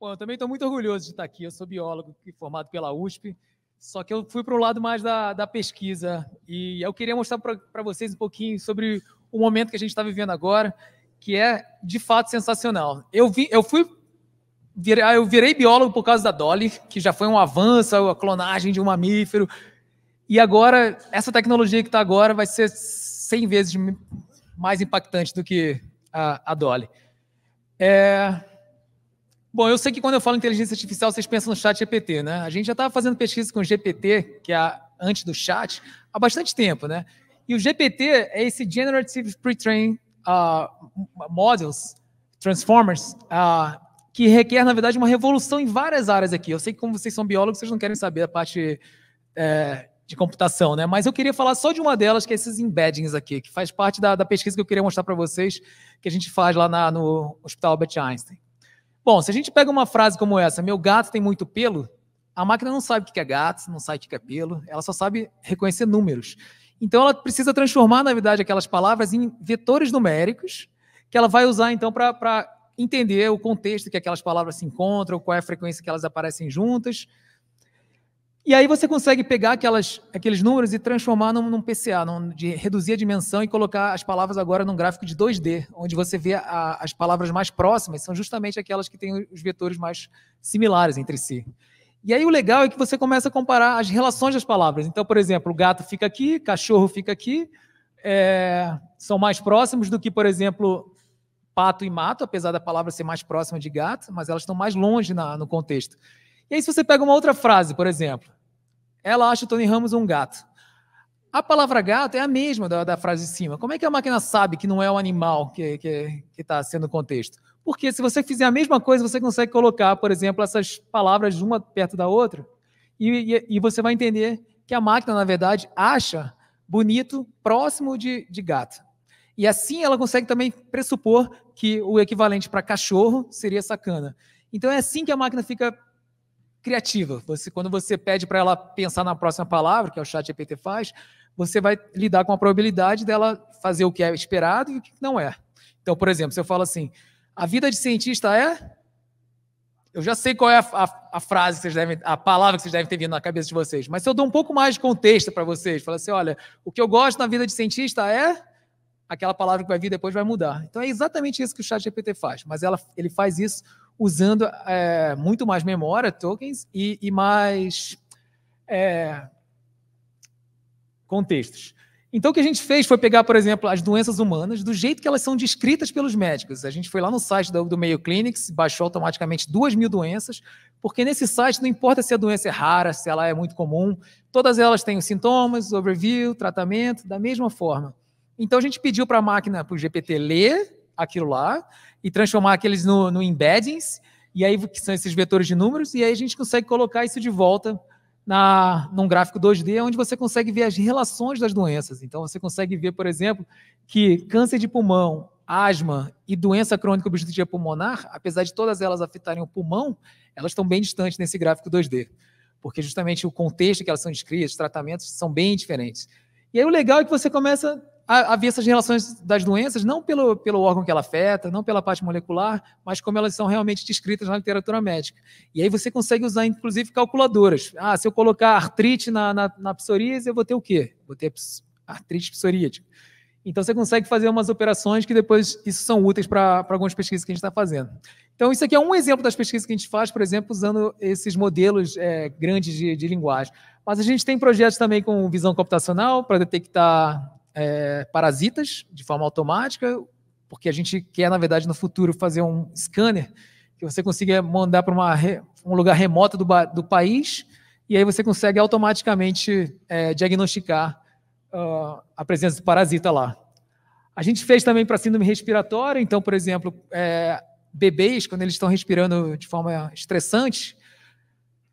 Bom, eu também estou muito orgulhoso de estar aqui. Eu sou biólogo formado pela USP, só que eu fui para o lado mais da pesquisa. E eu queria mostrar para vocês um pouquinho sobre o momento que a gente está vivendo agora, que é, de fato, sensacional. Eu virei biólogo por causa da Dolly, que já foi um avanço, a clonagem de um mamífero. E agora, essa tecnologia que está agora vai ser 100 vezes mais impactante do que a Dolly. Bom, eu sei que quando eu falo inteligência artificial, vocês pensam no chat GPT, né? A gente já estava fazendo pesquisa com o GPT, que é antes do chat, há bastante tempo, né? E o GPT é esse Generative Pre-trained Models, Transformers, que requer, na verdade, uma revolução em várias áreas aqui. Eu sei que, como vocês são biólogos, vocês não querem saber a parte de computação, né? Mas eu queria falar só de uma delas, que é esses embeddings aqui, que faz parte da pesquisa que eu queria mostrar para vocês, que a gente faz lá no Hospital Albert Einstein. Bom, se a gente pega uma frase como essa, meu gato tem muito pelo, a máquina não sabe o que é gato, não sabe o que é pelo, ela só sabe reconhecer números. Então, ela precisa transformar, na verdade, aquelas palavras em vetores numéricos, que ela vai usar, então, para entender o contexto que aquelas palavras se encontram, qual é a frequência que elas aparecem juntas. E aí você consegue pegar aqueles números e transformar num PCA, de reduzir a dimensão e colocar as palavras agora num gráfico de 2D, onde você vê as palavras mais próximas, são justamente aquelas que têm os vetores mais similares entre si. E aí o legal é que você começa a comparar as relações das palavras. Então, por exemplo, o gato fica aqui, cachorro fica aqui, são mais próximos do que, por exemplo, pato e mato, apesar da palavra ser mais próxima de gato, mas elas estão mais longe no contexto. E aí, se você pega uma outra frase, por exemplo, ela acha o Tony Ramos um gato. A palavra gato é a mesma da frase de cima. Como é que a máquina sabe que não é o animal que está sendo o contexto? Porque se você fizer a mesma coisa, você consegue colocar, por exemplo, essas palavras uma perto da outra, e você vai entender que a máquina, na verdade, acha bonito próximo de gato. E assim ela consegue também pressupor que o equivalente para cachorro seria sacana. Então é assim que a máquina fica criativa. Quando você pede para ela pensar na próxima palavra, que é o chat GPT faz, você vai lidar com a probabilidade dela fazer o que é esperado e o que não é. Então, por exemplo, se eu falo assim, a vida de cientista é... Eu já sei qual é a frase a palavra que vocês devem ter vindo na cabeça de vocês, mas se eu dou um pouco mais de contexto para vocês, falo assim, olha, o que eu gosto na vida de cientista é... aquela palavra que vai vir depois vai mudar. Então é exatamente isso que o chat GPT faz, mas ele faz isso usando muito mais memória, tokens, e mais contextos. Então o que a gente fez foi pegar, por exemplo, as doenças humanas, do jeito que elas são descritas pelos médicos. A gente foi lá no site do Mayo Clinics, baixou automaticamente 2.000 doenças, porque nesse site não importa se a doença é rara, se ela é muito comum, todas elas têm os sintomas, overview, tratamento, da mesma forma. Então a gente pediu para a máquina, para o GPT, ler aquilo lá e transformar aqueles no embeddings, e aí que são esses vetores de números, e aí a gente consegue colocar isso de volta num gráfico 2D, onde você consegue ver as relações das doenças. Então você consegue ver, por exemplo, que câncer de pulmão, asma e doença crônica obstrutiva pulmonar, apesar de todas elas afetarem o pulmão, elas estão bem distantes nesse gráfico 2D, porque justamente o contexto que elas são descritas, os tratamentos são bem diferentes. E aí o legal é que você começa a ver essas relações das doenças, não pelo órgão que ela afeta, não pela parte molecular, mas como elas são realmente descritas na literatura médica. E aí você consegue usar, inclusive, calculadoras. Se eu colocar artrite na psoríase, eu vou ter o quê? Vou ter artrite psoríatica. Então você consegue fazer umas operações que depois isso são úteis para algumas pesquisas que a gente está fazendo. Então isso aqui é um exemplo das pesquisas que a gente faz, por exemplo, usando esses modelos grandes de linguagem. Mas a gente tem projetos também com visão computacional para detectar parasitas de forma automática, porque a gente quer, na verdade, no futuro, fazer um scanner que você consiga mandar para um lugar remoto do país, e aí você consegue automaticamente diagnosticar a presença do parasita lá. A gente fez também para síndrome respiratória, então, por exemplo, bebês, quando eles estão respirando de forma estressante,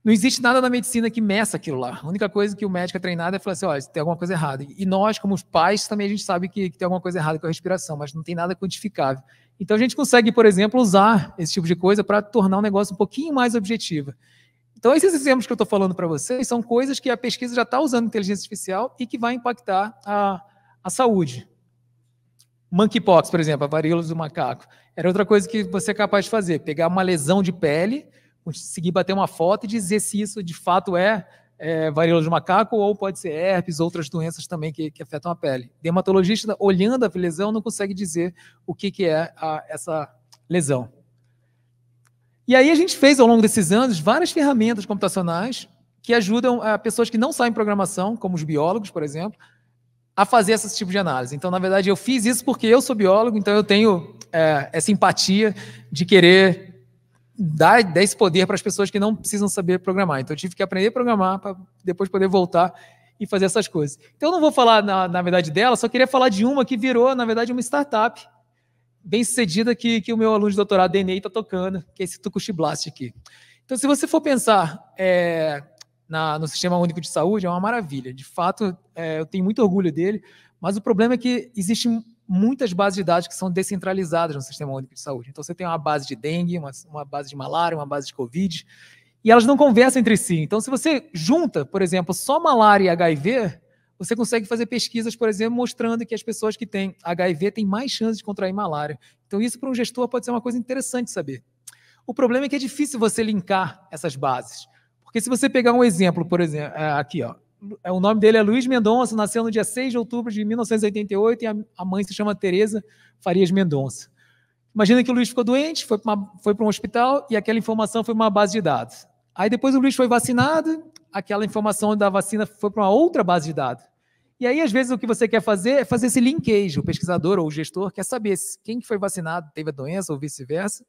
não existe nada na medicina que meça aquilo lá. A única coisa que o médico é treinado é falar assim, olha, tem alguma coisa errada. E nós, como os pais, também a gente sabe que tem alguma coisa errada com a respiração, mas não tem nada quantificável. Então a gente consegue, por exemplo, usar esse tipo de coisa para tornar o negócio um pouquinho mais objetivo. Então esses exemplos que eu estou falando para vocês são coisas que a pesquisa já está usando inteligência artificial e que vai impactar a saúde. Monkeypox, por exemplo, a varíola do macaco. Era outra coisa que você é capaz de fazer, pegar uma lesão de pele, conseguir bater uma foto e dizer se isso de fato é varíola do macaco ou pode ser herpes, outras doenças também que afetam a pele. Dermatologista, olhando a lesão, não consegue dizer o que é essa lesão. E aí a gente fez, ao longo desses anos, várias ferramentas computacionais que ajudam pessoas que não sabem programação, como os biólogos, por exemplo, a fazer esse tipo de análise. Então, na verdade, eu fiz isso porque eu sou biólogo, então eu tenho essa empatia de querer dar esse poder para as pessoas que não precisam saber programar. Então, eu tive que aprender a programar para depois poder voltar e fazer essas coisas. Então, eu não vou falar, na verdade, dela, só queria falar de uma que virou, na verdade, uma startup bem sucedida que o meu aluno de doutorado, Denei, está tocando, que é esse Tucuxi Blast aqui. Então, se você for pensar no Sistema Único de Saúde, é uma maravilha. De fato, eu tenho muito orgulho dele, mas o problema é que existem muitas bases de dados que são descentralizadas no Sistema Único de Saúde. Então, você tem uma base de dengue, uma base de malária, uma base de Covid, e elas não conversam entre si. Então, se você junta, por exemplo, só malária e HIV, você consegue fazer pesquisas, por exemplo, mostrando que as pessoas que têm HIV têm mais chance de contrair malária. Então, isso para um gestor pode ser uma coisa interessante de saber. O problema é que é difícil você linkar essas bases. Porque se você pegar um exemplo, por exemplo, aqui, ó, o nome dele é Luiz Mendonça, nasceu no dia 6 de outubro de 1988 e a mãe se chama Tereza Farias Mendonça. Imagina que o Luiz ficou doente, foi para um hospital e aquela informação foi uma base de dados. Aí depois o Luiz foi vacinado, aquela informação da vacina foi para uma outra base de dados. E aí, às vezes, o que você quer fazer é fazer esse linkage. O pesquisador ou o gestor quer saber quem que foi vacinado teve a doença ou vice-versa.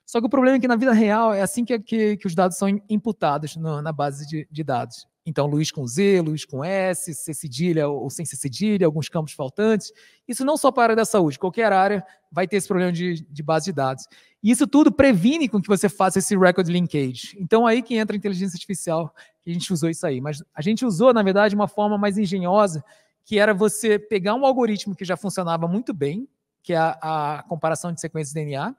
Só que o problema é que na vida real é assim que os dados são imputados na base de dados. Então, Luiz com Z, Luiz com S, C cedilha ou sem C cedilha, alguns campos faltantes. Isso não só para a área da saúde, qualquer área vai ter esse problema de base de dados. E isso tudo previne com que você faça esse record linkage. Então, aí que entra a inteligência artificial, que a gente usou isso aí. Mas a gente usou, na verdade, uma forma mais engenhosa, que era você pegar um algoritmo que já funcionava muito bem, que é a comparação de sequências de DNA,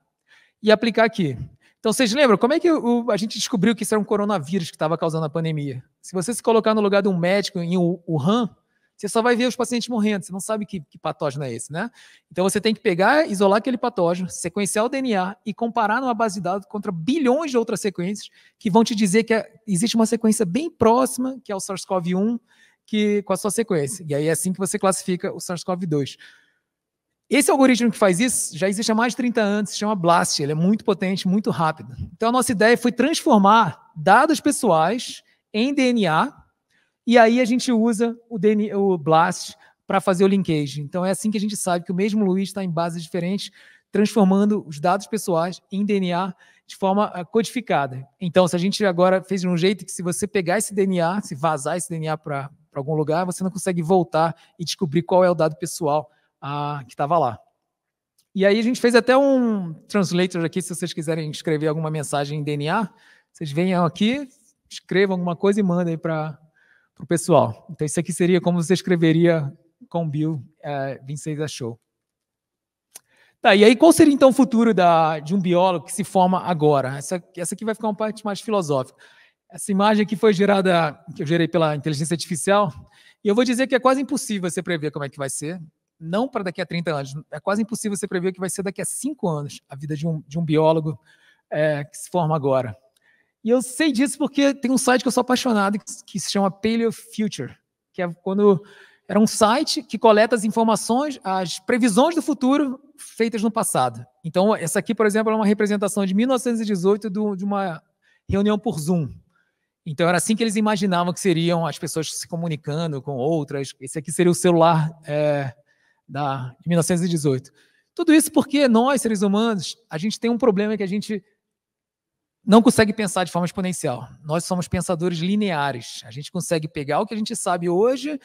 e aplicar aqui. Então, vocês lembram como é que a gente descobriu que isso era um coronavírus que estava causando a pandemia? Se você se colocar no lugar de um médico em Wuhan, você só vai ver os pacientes morrendo, você não sabe que patógeno é esse, né? Então, você tem que pegar, isolar aquele patógeno, sequenciar o DNA e comparar numa base de dados contra bilhões de outras sequências que vão te dizer que existe uma sequência bem próxima, que é o SARS-CoV-1, com a sua sequência. E aí é assim que você classifica o SARS-CoV-2. Esse algoritmo que faz isso já existe há mais de 30 anos, se chama BLAST, ele é muito potente, muito rápido. Então, a nossa ideia foi transformar dados pessoais em DNA, e aí a gente usa o BLAST para fazer o linkage. Então, é assim que a gente sabe que o mesmo Luiz está em bases diferentes, transformando os dados pessoais em DNA de forma codificada. Então, se a gente agora fez de um jeito que se você pegar esse DNA, se vazar esse DNA para algum lugar, você não consegue voltar e descobrir qual é o dado pessoal que estava lá. E aí a gente fez até um translator aqui, se vocês quiserem escrever alguma mensagem em DNA, vocês venham aqui, escrevam alguma coisa e mandem para o pessoal. Então isso aqui seria como você escreveria com Bill 26 Show. Tá, e aí qual seria então o futuro de um biólogo que se forma agora? Essa aqui vai ficar uma parte mais filosófica. Essa imagem aqui foi gerada, que eu gerei pela inteligência artificial, e eu vou dizer que é quase impossível você prever como é que vai ser. Não para daqui a 30 anos, é quase impossível você prever o que vai ser daqui a 5 anos, a vida de um biólogo que se forma agora. E eu sei disso porque tem um site que eu sou apaixonado, que se chama Paleo Future, que é era um site que coleta as informações, as previsões do futuro feitas no passado. Então, essa aqui, por exemplo, é uma representação de 1918 de uma reunião por Zoom. Então, era assim que eles imaginavam que seriam as pessoas se comunicando com outras. Esse aqui seria o celular de 1918. Tudo isso porque nós, seres humanos, a gente tem um problema que a gente não consegue pensar de forma exponencial. Nós somos pensadores lineares. A gente consegue pegar o que a gente sabe hoje,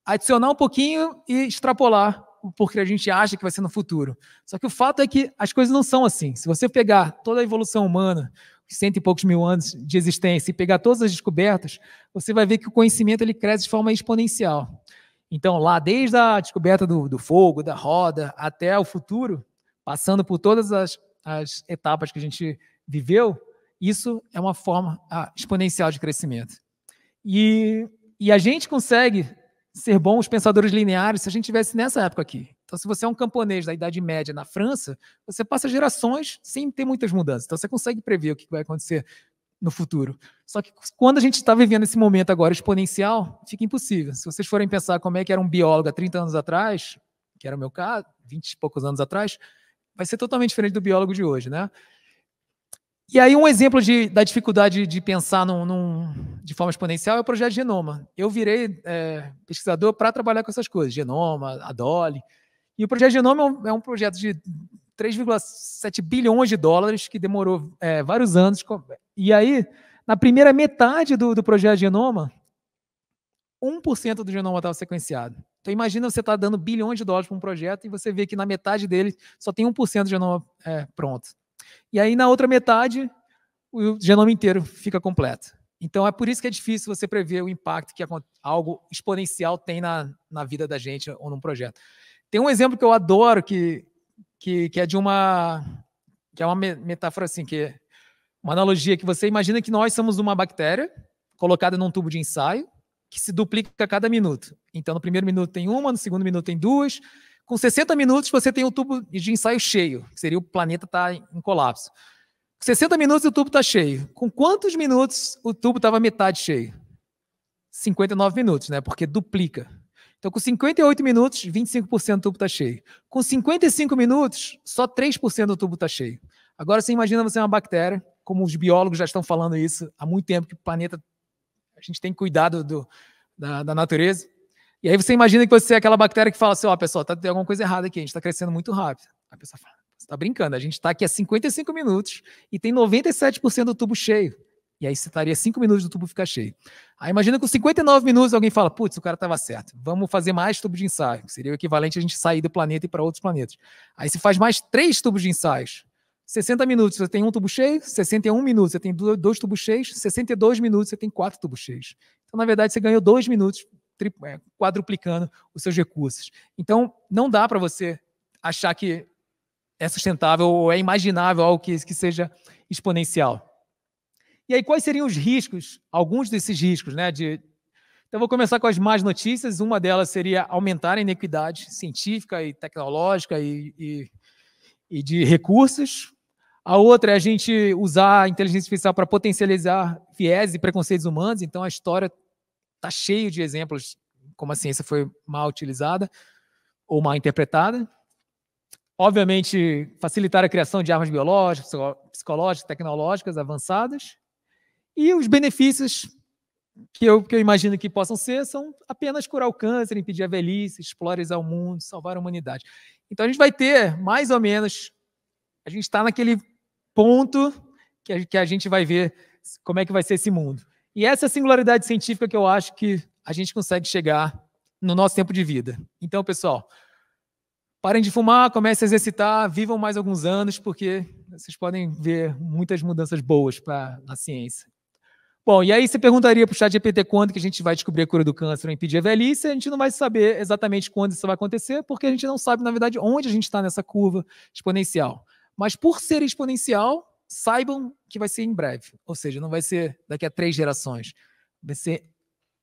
adicionar um pouquinho e extrapolar porque a gente acha que vai ser no futuro. Só que o fato é que as coisas não são assim. Se você pegar toda a evolução humana, os 100 e poucos mil anos de existência, e pegar todas as descobertas, você vai ver que o conhecimento ele cresce de forma exponencial. Então, lá, desde a descoberta do fogo, da roda, até o futuro, passando por todas as etapas que a gente viveu, isso é uma forma exponencial de crescimento. E a gente consegue ser bons pensadores lineares se a gente estivesse nessa época aqui. Então, se você é um camponês da Idade Média na França, você passa gerações sem ter muitas mudanças. Então, você consegue prever o que vai acontecer no futuro. Só que quando a gente está vivendo esse momento agora exponencial, fica impossível. Se vocês forem pensar como é que era um biólogo há 30 anos atrás, que era o meu caso, 20 e poucos anos atrás, vai ser totalmente diferente do biólogo de hoje, né? E aí um exemplo da dificuldade de pensar de forma exponencial é o projeto Genoma. Eu virei pesquisador para trabalhar com essas coisas, Genoma, a Dolly. E o projeto Genoma é um projeto de 3,7 bilhões de dólares que demorou vários anos. E aí, na primeira metade do projeto Genoma, 1% do genoma estava sequenciado. Então, imagina você estar dando bilhões de dólares para um projeto e você vê que na metade dele só tem 1% do genoma pronto. E aí, na outra metade, o genoma inteiro fica completo. Então, é por isso que é difícil você prever o impacto que algo exponencial tem na vida da gente ou num projeto. Tem um exemplo que eu adoro, que é de uma metáfora assim, que é uma analogia que você imagina que nós somos uma bactéria colocada num tubo de ensaio que se duplica a cada minuto. Então, no primeiro minuto tem uma, no segundo minuto tem duas. Com 60 minutos, você tem o tubo de ensaio cheio, que seria o planeta estar em colapso. Com 60 minutos, o tubo está cheio. Com quantos minutos o tubo estava metade cheio? 59 minutos, né? Porque duplica. Então, com 58 minutos, 25% do tubo está cheio. Com 55 minutos, só 3% do tubo está cheio. Agora, você imagina você é uma bactéria, como os biólogos já estão falando isso há muito tempo, que o planeta, a gente tem cuidado da natureza. E aí você imagina que você é aquela bactéria que fala assim, pessoal, tem alguma coisa errada aqui, a gente está crescendo muito rápido. A pessoa fala, você está brincando, a gente está aqui há 55 minutos e tem 97% do tubo cheio. E aí você estaria 5 minutos do tubo ficar cheio. Aí imagina que com 59 minutos alguém fala, putz, o cara estava certo, vamos fazer mais tubo de ensaio, que seria o equivalente a gente sair do planeta e ir para outros planetas. Aí se faz mais 3 tubos de ensaios. 60 minutos você tem um tubo cheio, 61 minutos você tem 2 tubos cheios, 62 minutos você tem 4 tubos cheios. Então, na verdade, você ganhou 2 minutos quadruplicando os seus recursos. Então, não dá para você achar que é sustentável ou é imaginável algo que seja exponencial. E aí, quais seriam os riscos, alguns desses riscos, né? Então, vou começar com as más notícias. Uma delas seria aumentar a inequidade científica e tecnológica e de recursos. A outra é a gente usar a inteligência artificial para potencializar viés e preconceitos humanos. Então, a história está cheio de exemplos como a ciência foi mal utilizada ou mal interpretada. Obviamente, facilitar a criação de armas biológicas, psicológicas, tecnológicas avançadas. E os benefícios que eu imagino que possam ser são apenas curar o câncer, impedir a velhice, explorar o mundo, salvar a humanidade. Então, a gente vai ter, mais ou menos, a gente está naquele ponto que a gente vai ver como é que vai ser esse mundo. E essa é a singularidade científica que eu acho que a gente consegue chegar no nosso tempo de vida. Então, pessoal, parem de fumar, comecem a exercitar, vivam mais alguns anos, porque vocês podem ver muitas mudanças boas na ciência. Bom, e aí você perguntaria para o ChatGPT quando que a gente vai descobrir a cura do câncer ou impedir a velhice, a gente não vai saber exatamente quando isso vai acontecer, porque a gente não sabe, na verdade, onde a gente está nessa curva exponencial. Mas por ser exponencial, saibam que vai ser em breve. Ou seja, não vai ser daqui a 3 gerações. Vai ser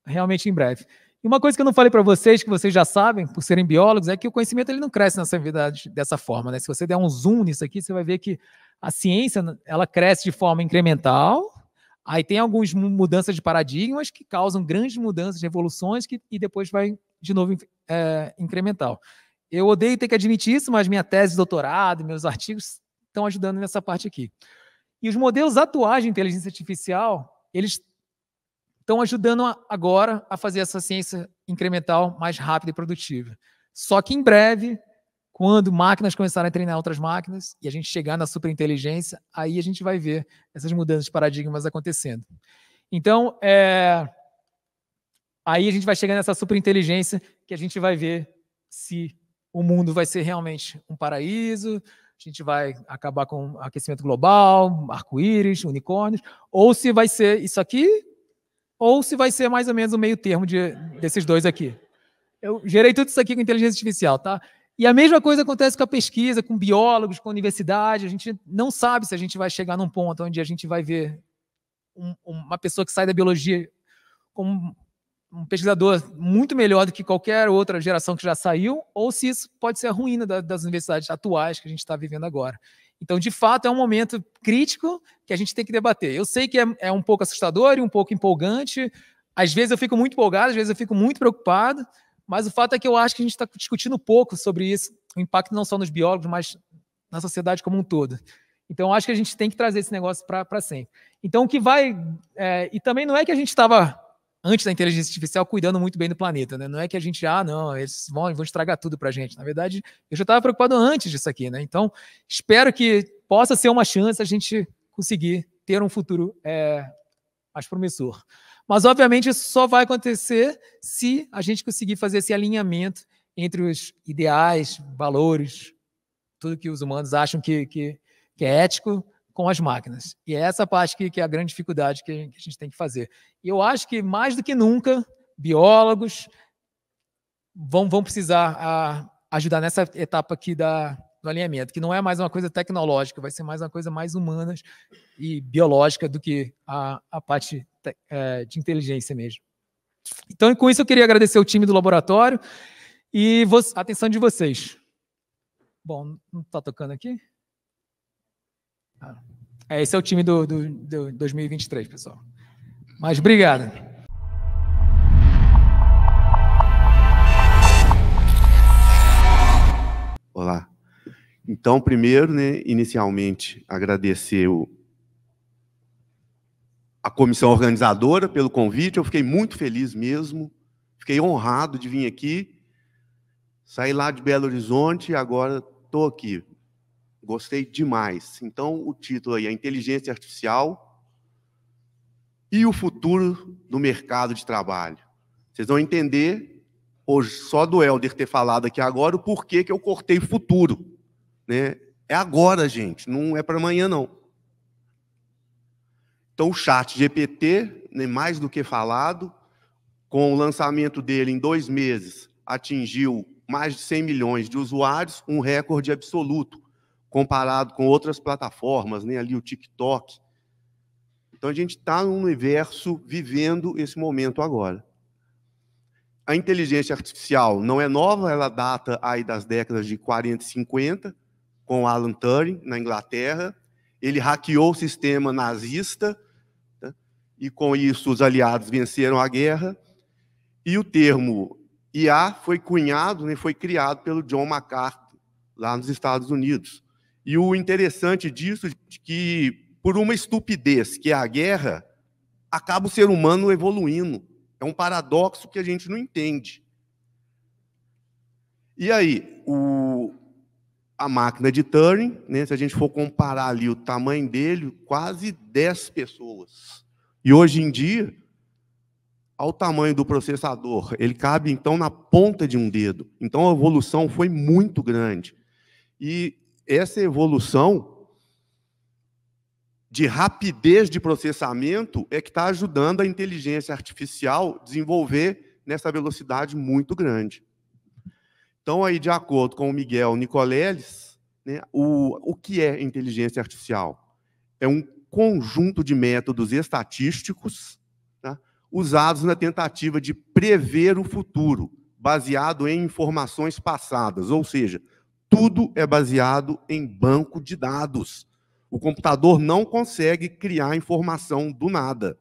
realmente em breve. E uma coisa que eu não falei para vocês, que vocês já sabem, por serem biólogos, é que o conhecimento ele não cresce nessa vida dessa forma, né? Se você der um zoom nisso aqui, você vai ver que a ciência ela cresce de forma incremental, aí tem algumas mudanças de paradigmas que causam grandes mudanças, revoluções, e depois vai de novo incremental. Eu odeio ter que admitir isso, mas minha tese de doutorado, meus artigos estão ajudando nessa parte aqui. E os modelos atuais de inteligência artificial, eles estão ajudando agora a fazer essa ciência incremental mais rápida e produtiva. Só que em breve, quando máquinas começarem a treinar outras máquinas e a gente chegar na superinteligência, aí a gente vai ver essas mudanças de paradigmas acontecendo. Então, aí a gente vai chegar nessa superinteligência que a gente vai ver se o mundo vai ser realmente um paraíso, a gente vai acabar com aquecimento global, arco-íris, unicórnios, ou se vai ser isso aqui, ou se vai ser mais ou menos o meio termo desses dois aqui. Eu gerei tudo isso aqui com inteligência artificial, tá? E a mesma coisa acontece com a pesquisa, com biólogos, com a universidade. A gente não sabe se a gente vai chegar num ponto onde a gente vai ver uma pessoa que sai da biologia como um pesquisador muito melhor do que qualquer outra geração que já saiu, ou se isso pode ser a ruína das universidades atuais que a gente está vivendo agora. Então, de fato, é um momento crítico que a gente tem que debater. Eu sei que é um pouco assustador e um pouco empolgante. Às vezes eu fico muito empolgado, às vezes eu fico muito preocupado, mas o fato é que eu acho que a gente está discutindo pouco sobre isso, o impacto não só nos biólogos, mas na sociedade como um todo. Então, eu acho que a gente tem que trazer esse negócio para sempre. Então, o que vai... e também não é que a gente estava, antes da inteligência artificial, cuidando muito bem do planeta, né? Não é que a gente, não, eles vão estragar tudo para a gente. Na verdade, eu já estava preocupado antes disso aqui, né? Então, espero que possa ser uma chance a gente conseguir ter um futuro mais promissor. Mas, obviamente, isso só vai acontecer se a gente conseguir fazer esse alinhamento entre os ideais, valores, tudo que os humanos acham que é ético com as máquinas. E é essa parte que é a grande dificuldade que a gente tem que fazer. E eu acho que, mais do que nunca, biólogos vão precisar ajudar nessa etapa aqui do alinhamento, que não é mais uma coisa tecnológica, vai ser mais uma coisa mais humana e biológica do que a parte de inteligência mesmo. Então, com isso, eu queria agradecer o time do laboratório e a atenção de vocês. Bom, não está tocando aqui? Esse é o time do 2023, pessoal. Mas obrigado. Olá. Então, primeiro, né, inicialmente, agradecer a comissão organizadora pelo convite. Eu fiquei muito feliz mesmo. Fiquei honrado de vir aqui. Saí lá de Belo Horizonte e agora estou aqui. Gostei demais. Então, o título aí é Inteligência Artificial e o futuro do mercado de trabalho. Vocês vão entender, hoje, só do Helder ter falado aqui agora, o porquê que eu cortei futuro. Né? É agora, gente, não é para amanhã, não. Então, o ChatGPT, né, mais do que falado, com o lançamento dele em 2 meses, atingiu mais de 100 milhões de usuários, um recorde absoluto, comparado com outras plataformas, né, ali o TikTok. Então, a gente está num universo vivendo esse momento agora. A inteligência artificial não é nova, ela data aí das décadas de 40 e 50, com Alan Turing, na Inglaterra. Ele hackeou o sistema nazista, né, e com isso os aliados venceram a guerra. E o termo IA foi cunhado, né, foi criado pelo John McCarthy, lá nos Estados Unidos. E o interessante disso é que, por uma estupidez, que é a guerra, acaba o ser humano evoluindo. É um paradoxo que a gente não entende. E aí, a máquina de Turing, né, se a gente for comparar ali o tamanho dele, quase 10 pessoas. E hoje em dia, ao tamanho do processador, ele cabe, então, na ponta de um dedo. Então, a evolução foi muito grande. E essa evolução de rapidez de processamento é que está ajudando a inteligência artificial a desenvolver nessa velocidade muito grande. Então, aí, de acordo com o Miguel Nicoleles, né, o que é inteligência artificial? É um conjunto de métodos estatísticos, tá, usados na tentativa de prever o futuro, baseado em informações passadas, ou seja, tudo é baseado em banco de dados. O computador não consegue criar informação do nada.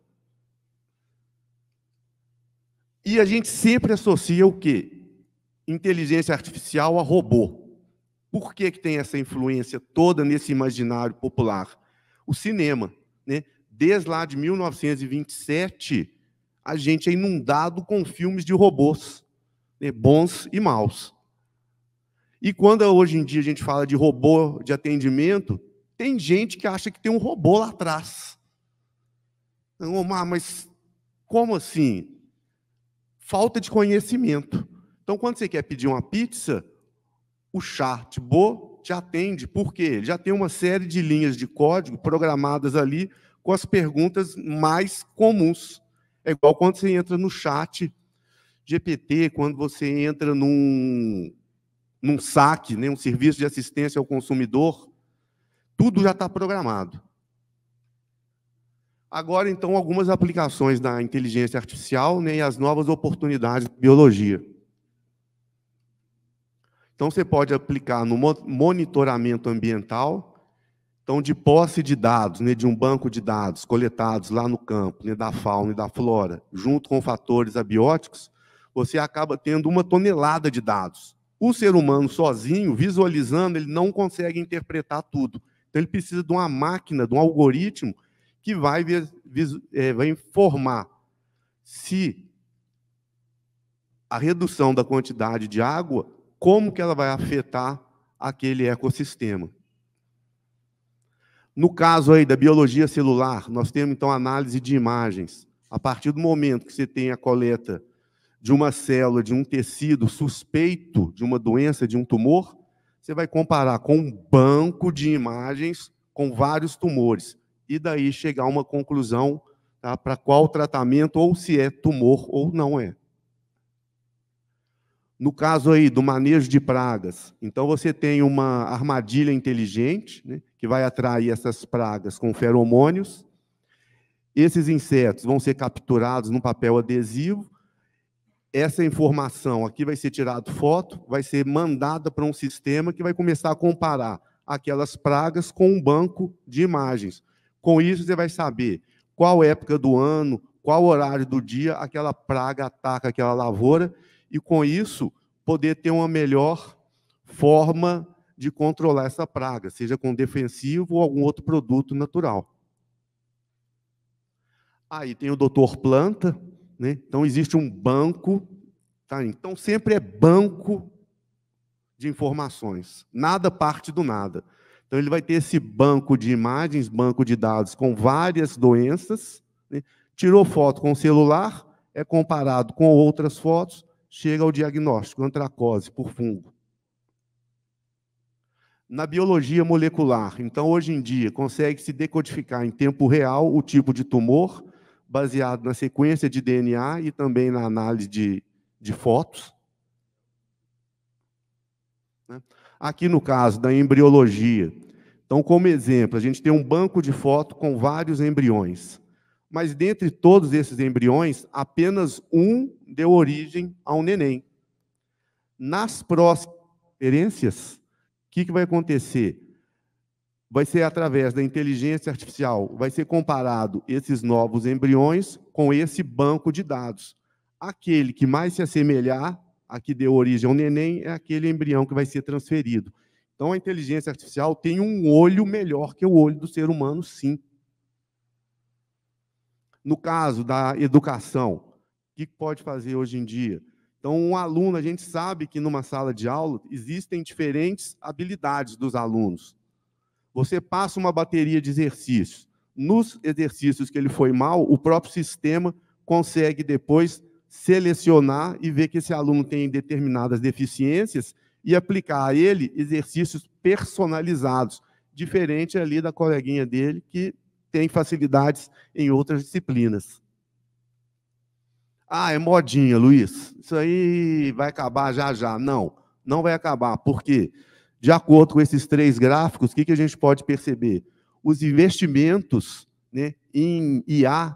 E a gente sempre associa o quê? Inteligência artificial a robô. Por que tem essa influência toda nesse imaginário popular? O cinema, né? Desde lá de 1927, a gente é inundado com filmes de robôs, né, bons e maus. E quando hoje em dia a gente fala de robô de atendimento, tem gente que acha que tem um robô lá atrás. Não, mas como assim? Falta de conhecimento. Então, quando você quer pedir uma pizza, o chatbot te atende. Por quê? Ele já tem uma série de linhas de código programadas ali com as perguntas mais comuns. É igual quando você entra no chat GPT, quando você entra num SAC, né, um serviço de assistência ao consumidor, tudo já está programado. Agora, então, algumas aplicações da inteligência artificial, né, e as novas oportunidades de biologia. Então, você pode aplicar no monitoramento ambiental, então, de posse de dados, né, de um banco de dados coletados lá no campo, né, da fauna e da flora, junto com fatores abióticos, você acaba tendo 1 tonelada de dados. O ser humano sozinho, visualizando, ele não consegue interpretar tudo. Então, ele precisa de uma máquina, de um algoritmo, que vai informar se a redução da quantidade de água, como que ela vai afetar aquele ecossistema. No caso aí da biologia celular, nós temos, então, análise de imagens. A partir do momento que você tem a coleta de uma célula, de um tecido suspeito de uma doença, de um tumor, você vai comparar com um banco de imagens com vários tumores. E daí chegar a uma conclusão, tá, para qual tratamento, ou se é tumor ou não é. No caso aí do manejo de pragas, então você tem uma armadilha inteligente, né, que vai atrair essas pragas com feromônios. Esses insetos vão ser capturados num papel adesivo. Essa informação aqui vai ser tirada foto, vai ser mandada para um sistema que vai começar a comparar aquelas pragas com um banco de imagens. Com isso, você vai saber qual época do ano, qual horário do dia aquela praga ataca aquela lavoura, e, com isso, poder ter uma melhor forma de controlar essa praga, seja com defensivo ou algum outro produto natural. Aí tem o doutor Planta, né? Então, existe um banco, tá? Então, sempre é banco de informações, nada parte do nada. Então, ele vai ter esse banco de imagens, banco de dados com várias doenças, né? Tirou foto com o celular, é comparado com outras fotos, chega ao diagnóstico, antracose por fungo. Na biologia molecular, então, hoje em dia, consegue-se decodificar em tempo real o tipo de tumor, baseado na sequência de DNA e também na análise de fotos. Aqui, no caso da embriologia, então, como exemplo, a gente tem um banco de fotos com vários embriões. Mas, dentre todos esses embriões, apenas um deu origem a um neném. Nas próximas experiências, o que vai acontecer? Vai ser através da inteligência artificial, vai ser comparado esses novos embriões com esse banco de dados. Aquele que mais se assemelhar a que deu origem ao neném é aquele embrião que vai ser transferido. Então, a inteligência artificial tem um olho melhor que o olho do ser humano, sim. No caso da educação, o que pode fazer hoje em dia? Então, um aluno, a gente sabe que numa sala de aula existem diferentes habilidades dos alunos. Você passa uma bateria de exercícios. Nos exercícios que ele foi mal, o próprio sistema consegue depois selecionar e ver que esse aluno tem determinadas deficiências e aplicar a ele exercícios personalizados, diferente ali da coleguinha dele que tem facilidades em outras disciplinas. Ah, é modinha, Luiz. Isso aí vai acabar já já. Não, não vai acabar. Por quê? De acordo com esses 3 gráficos, o que a gente pode perceber? Os investimentos, né, em IA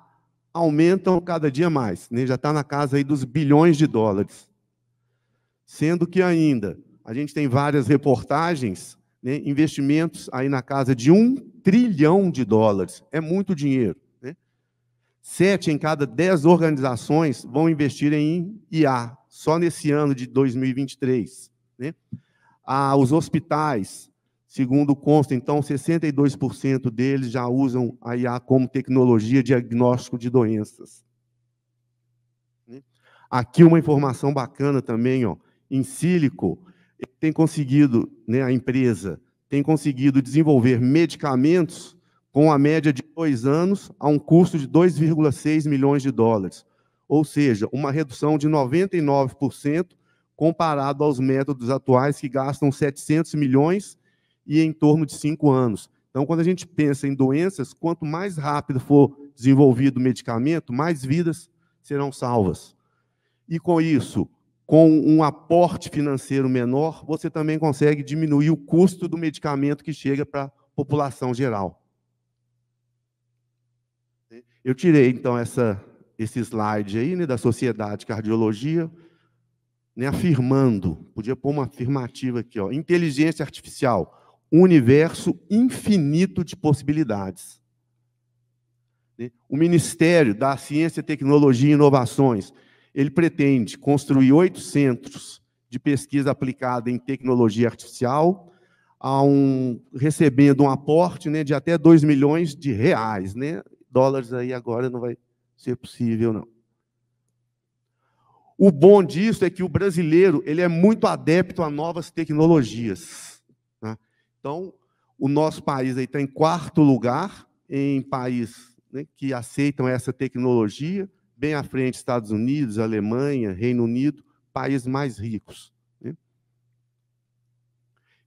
aumentam cada dia mais, né? Já está na casa aí dos bilhões de dólares. Sendo que ainda a gente tem várias reportagens, né, investimentos aí na casa de $1 trilhão. É muito dinheiro. 7 em cada 10 organizações vão investir em IA, só nesse ano de 2023. Né? Os hospitais, segundo consta, então, 62% deles já usam a IA como tecnologia de diagnóstico de doenças. Aqui uma informação bacana também, ó, em sílico, tem conseguido, né, a empresa tem conseguido desenvolver medicamentos com a média de 2 anos, a um custo de $2,6 milhões. Ou seja, uma redução de 99% comparado aos métodos atuais que gastam 700 milhões e em torno de 5 anos. Então, quando a gente pensa em doenças, quanto mais rápido for desenvolvido o medicamento, mais vidas serão salvas. E com isso, com um aporte financeiro menor, você também consegue diminuir o custo do medicamento que chega para a população geral. Eu tirei, então, esse slide aí, né, da Sociedade de Cardiologia, né, afirmando, podia pôr uma afirmativa aqui, ó, inteligência artificial, um universo infinito de possibilidades. O Ministério da Ciência, Tecnologia e Inovações, ele pretende construir 8 centros de pesquisa aplicada em tecnologia artificial, recebendo um aporte, né, de até 2 milhões de reais, né? Dólares aí agora não vai ser possível, não. O bom disso é que o brasileiro ele é muito adepto a novas tecnologias, né? Então, o nosso país está em 4º lugar em países, né, que aceitam essa tecnologia, bem à frente Estados Unidos, Alemanha, Reino Unido, países mais ricos, né?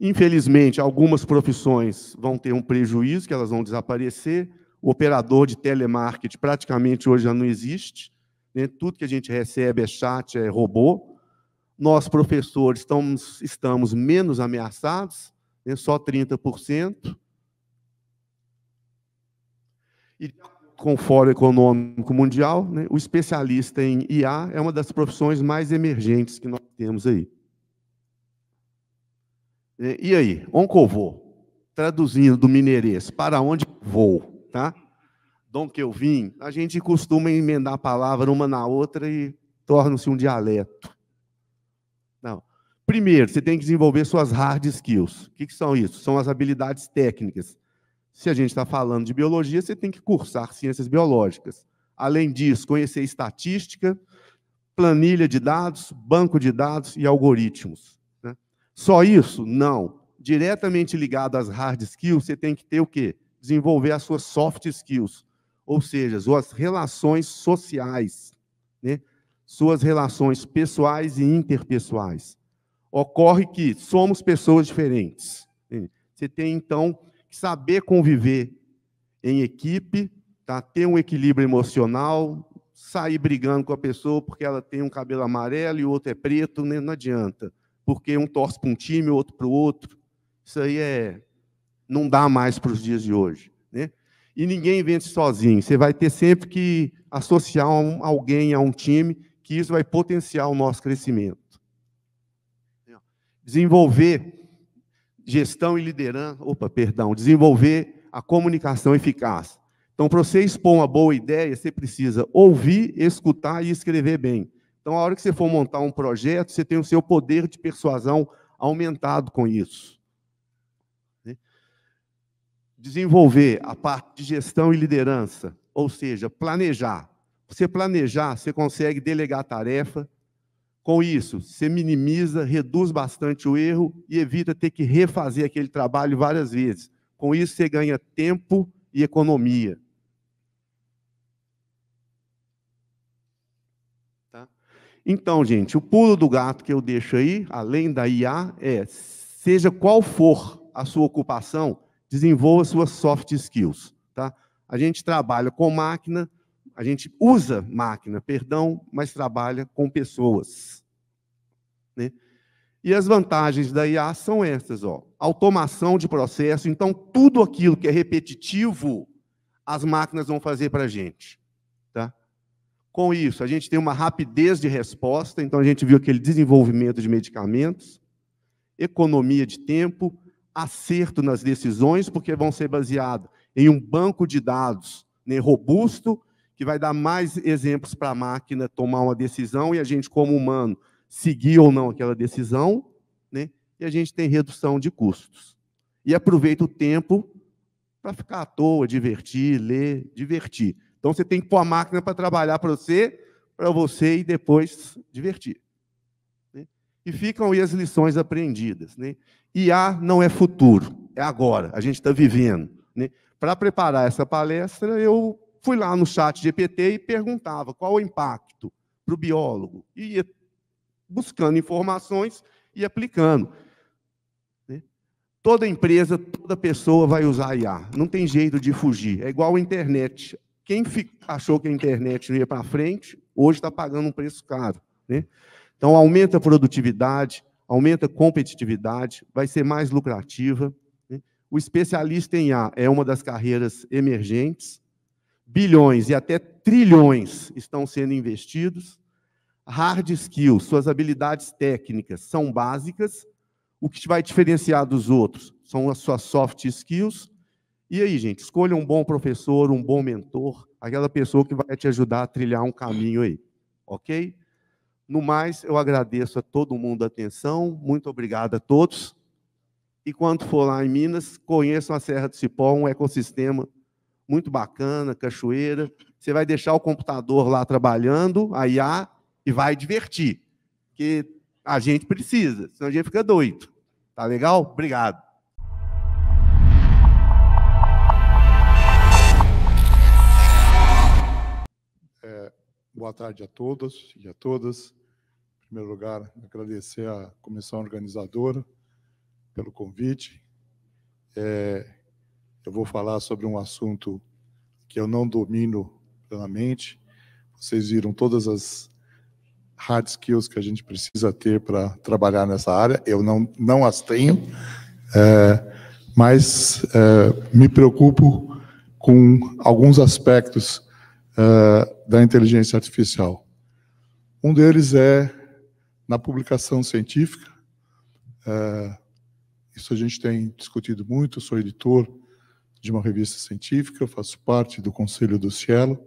Infelizmente, algumas profissões vão ter um prejuízo, que elas vão desaparecer. O operador de telemarketing praticamente hoje já não existe, né? Tudo que a gente recebe é chat, é robô. Nós, professores, estamos menos ameaçados, né? Só 30%. E com o Fórum Econômico Mundial, né, o especialista em IA é uma das profissões mais emergentes que nós temos aí. E aí, onde eu vou? Traduzindo do mineirês, para onde vou? Tá? Donde eu vim, a gente costuma emendar a palavra uma na outra e torna-se um dialeto. Não. Primeiro, você tem que desenvolver suas hard skills. O que são isso? São as habilidades técnicas. Se a gente está falando de biologia, você tem que cursar ciências biológicas. Além disso, conhecer estatística, planilha de dados, banco de dados e algoritmos. Né? Só isso? Não. Diretamente ligado às hard skills, você tem que ter o quê? Desenvolver as suas soft skills, ou seja, suas relações sociais, né? Suas relações pessoais e interpessoais. Ocorre que somos pessoas diferentes. Você tem, então, que saber conviver em equipe, tá? Ter um equilíbrio emocional, sair brigando com a pessoa porque ela tem um cabelo amarelo e o outro é preto, né? Não adianta, porque um torce para um time, o outro para o outro. Isso aí não dá mais para os dias de hoje, né? E ninguém vence sozinho. Você vai ter sempre que associar alguém a um time, que isso vai potenciar o nosso crescimento. Desenvolver gestão e liderança, desenvolver a comunicação eficaz. Então, para você expor uma boa ideia, você precisa ouvir, escutar e escrever bem. Então, a hora que você for montar um projeto, você tem o seu poder de persuasão aumentado com isso. Desenvolver a parte de gestão e liderança, ou seja, planejar. Você planejar, você consegue delegar a tarefa. Com isso, você minimiza, reduz bastante o erro e evita ter que refazer aquele trabalho várias vezes. Com isso, você ganha tempo e economia. Tá? Então, gente, o pulo do gato que eu deixo aí, além da IA, seja qual for a sua ocupação, desenvolva suas soft skills. Tá? A gente trabalha com máquina, a gente usa máquina, mas trabalha com pessoas. Né? E as vantagens da IA são essas, ó. Automação de processo, então tudo aquilo que é repetitivo, as máquinas vão fazer para a gente. Tá? Com isso, a gente tem uma rapidez de resposta, então a gente viu aquele desenvolvimento de medicamentos, economia de tempo, acerto nas decisões, porque vão ser baseados em um banco de dados, né, robusto, que vai dar mais exemplos para a máquina tomar uma decisão e a gente, como humano, seguir ou não aquela decisão, né, e a gente tem redução de custos. E aproveita o tempo para ficar à toa, divertir, ler, divertir. Então, você tem que pôr a máquina para trabalhar para você e depois divertir. Né? E ficam aí as lições aprendidas. Né? IA não é futuro, é agora, a gente está vivendo. Né? Para preparar essa palestra, eu fui lá no ChatGPT e perguntava qual o impacto para o biólogo. E ia buscando informações e aplicando. Né? Toda empresa, toda pessoa vai usar IA. Não tem jeito de fugir. É igual a internet. Quem achou que a internet não ia para frente, hoje está pagando um preço caro. Né? Então, aumenta a produtividade, aumenta a competitividade, vai ser mais lucrativa. Né? O especialista em IA é uma das carreiras emergentes. bilhões e até trilhões estão sendo investidos. Hard skills, suas habilidades técnicas são básicas. O que vai diferenciar dos outros são as suas soft skills. E aí, gente, escolha um bom professor, um bom mentor, aquela pessoa que vai te ajudar a trilhar um caminho aí, ok? No mais, eu agradeço a todo mundo a atenção, muito obrigado a todos. E quando for lá em Minas, conheçam a Serra do Cipó, um ecossistema muito bacana, cachoeira. Você vai deixar o computador lá trabalhando, a IA, e vai divertir, porque a gente precisa, senão a gente fica doido. Tá legal? Obrigado. Boa tarde a todos e a todas. Em primeiro lugar, agradecer à comissão organizadora pelo convite. Eu vou falar sobre um assunto que eu não domino plenamente. Vocês viram todas as hard skills que a gente precisa ter para trabalhar nessa área. Eu não as tenho, mas me preocupo com alguns aspectos da inteligência artificial. Um deles é na publicação científica. Isso a gente tem discutido muito. Eu sou editor de uma revista científica, faço parte do Conselho do Cielo,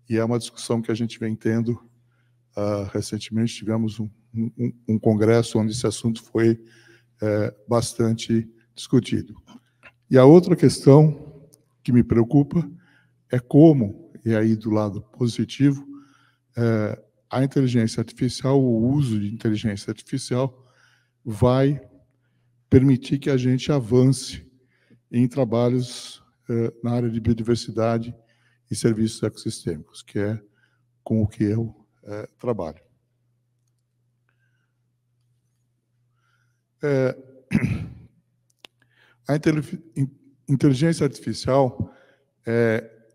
e é uma discussão que a gente vem tendo. Recentemente tivemos um congresso onde esse assunto foi bastante discutido. E a outra questão que me preocupa é como, e aí do lado positivo, a inteligência artificial, o uso de inteligência artificial vai permitir que a gente avance em trabalhos na área de biodiversidade e serviços ecossistêmicos, que é com o que eu trabalho. A inteligência artificial,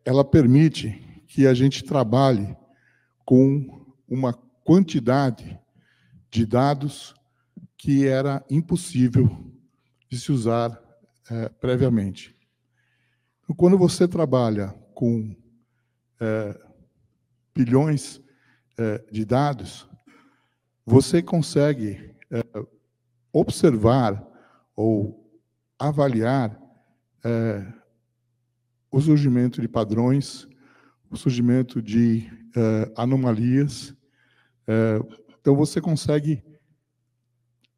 ela permite que a gente trabalhe com uma quantidade de dados que era impossível de se usar previamente. Quando você trabalha com bilhões de dados, você consegue observar ou avaliar o surgimento de padrões, o surgimento de anomalias. Então, você consegue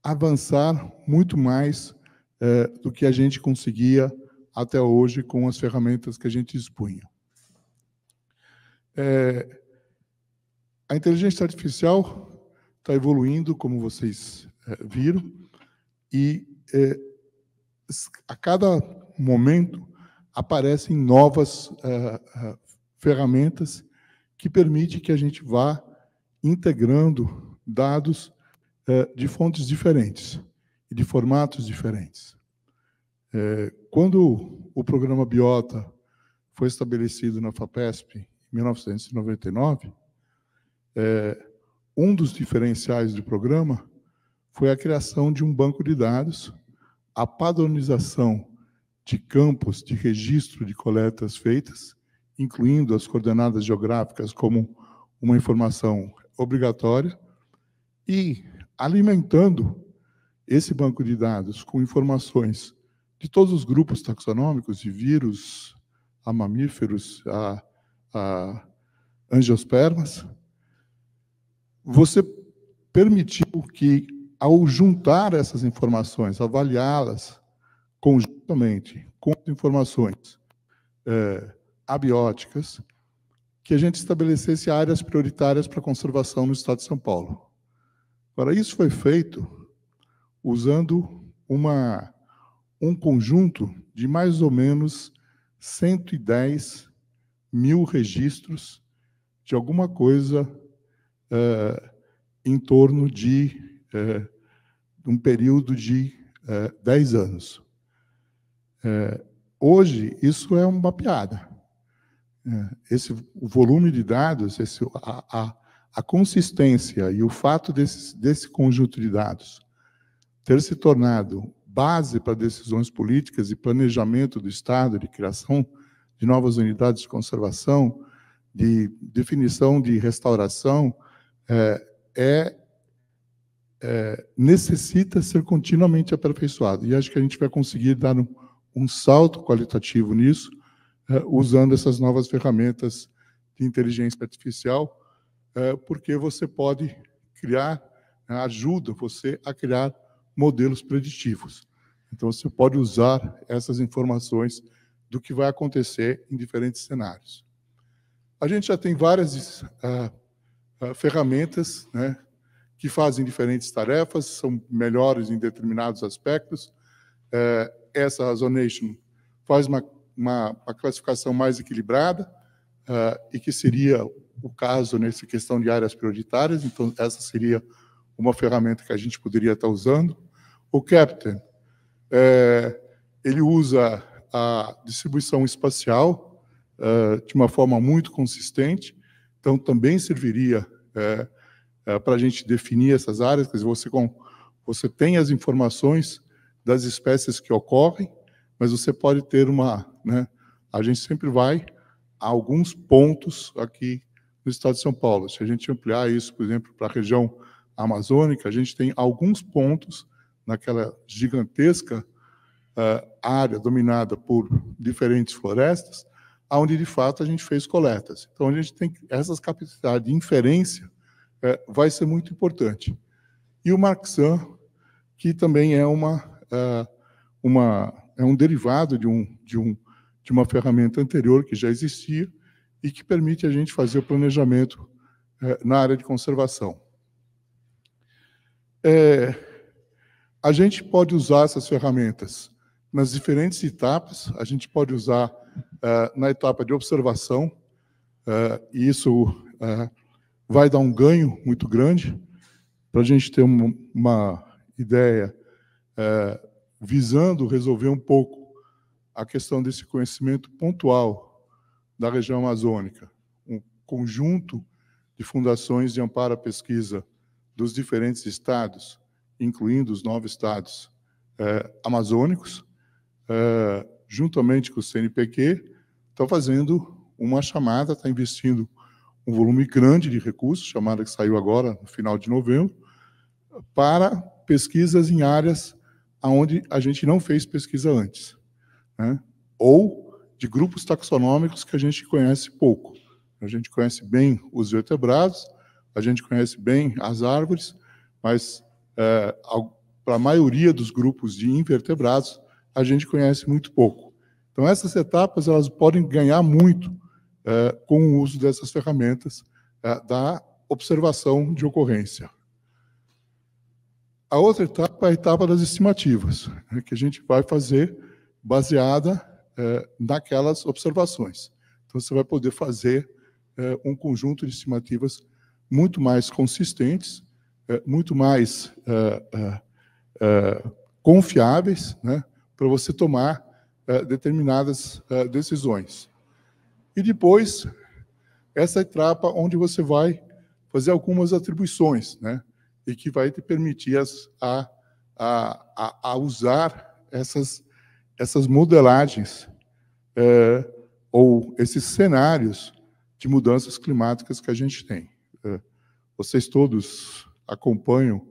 avançar muito mais do que a gente conseguia até hoje com as ferramentas que a gente dispunha. A inteligência artificial está evoluindo, como vocês viram, e a cada momento aparecem novas ferramentas que permitem que a gente vá integrando dados de fontes diferentes e de formatos diferentes. Quando o programa Biota foi estabelecido na FAPESP, em 1999, um dos diferenciais do programa foi a criação de um banco de dados, a padronização de campos de registro de coletas feitas, incluindo as coordenadas geográficas como uma informação obrigatória, e alimentando esse banco de dados com informações de todos os grupos taxonômicos, de vírus a mamíferos, a angiospermas. Você permitiu que, ao juntar essas informações, avaliá-las conjuntamente com as informações abióticas, que a gente estabelecesse áreas prioritárias para a conservação no estado de São Paulo. Agora, isso foi feito usando um conjunto de mais ou menos 110 mil registros de alguma coisa em torno de um período de 10 anos. Hoje, isso é uma piada. O volume de dados, a consistência e o fato desse conjunto de dados ter se tornado base para decisões políticas e planejamento do Estado, de criação de novas unidades de conservação, de definição de restauração, necessita ser continuamente aperfeiçoado. E acho que a gente vai conseguir dar um salto qualitativo nisso, usando essas novas ferramentas de inteligência artificial, porque você pode criar, ajuda você a criar modelos preditivos. Então, você pode usar essas informações do que vai acontecer em diferentes cenários. A gente já tem várias ferramentas, né, que fazem diferentes tarefas, são melhores em determinados aspectos. Essa Razonation faz uma classificação mais equilibrada, e que seria o caso nessa questão de áreas prioritárias, então essa seria uma ferramenta que a gente poderia estar usando. O Captain, ele usa a distribuição espacial de uma forma muito consistente, então também serviria para a gente definir essas áreas. Quer dizer, você tem as informações das espécies que ocorrem, mas você pode ter a gente sempre vai a alguns pontos aqui no estado de São Paulo. Se a gente ampliar isso, por exemplo, para a região amazônica, a gente tem alguns pontos naquela gigantesca área dominada por diferentes florestas, onde, de fato, a gente fez coletas. Então, a gente tem essas capacidades de inferência, vai ser muito importante. E o Marksan, que também é um derivado de uma ferramenta anterior que já existia e que permite a gente fazer o planejamento na área de conservação. A gente pode usar essas ferramentas nas diferentes etapas. A gente pode usar na etapa de observação, e isso vai dar um ganho muito grande para a gente ter uma ideia visando resolver um pouco a questão desse conhecimento pontual da região amazônica, um conjunto de fundações de amparo à pesquisa dos diferentes estados, incluindo os 9 estados amazônicos, juntamente com o CNPq, estão fazendo uma chamada, está investindo um volume grande de recursos, chamada que saiu agora, no final de novembro, para pesquisas em áreas onde a gente não fez pesquisa antes, né? Ou de grupos taxonômicos que a gente conhece pouco. A gente conhece bem os vertebrados, a gente conhece bem as árvores, mas para a maioria dos grupos de invertebrados, a gente conhece muito pouco. Então, essas etapas elas podem ganhar muito com o uso dessas ferramentas da observação de ocorrência. A outra etapa é a etapa das estimativas, que a gente vai fazer baseada naquelas observações. Então, você vai poder fazer um conjunto de estimativas muito mais consistentes, muito mais confiáveis, né, para você tomar determinadas decisões. E depois, essa etapa onde você vai fazer algumas atribuições, né, e que vai te permitir a usar essas modelagens ou esses cenários de mudanças climáticas que a gente tem. Vocês todos acompanham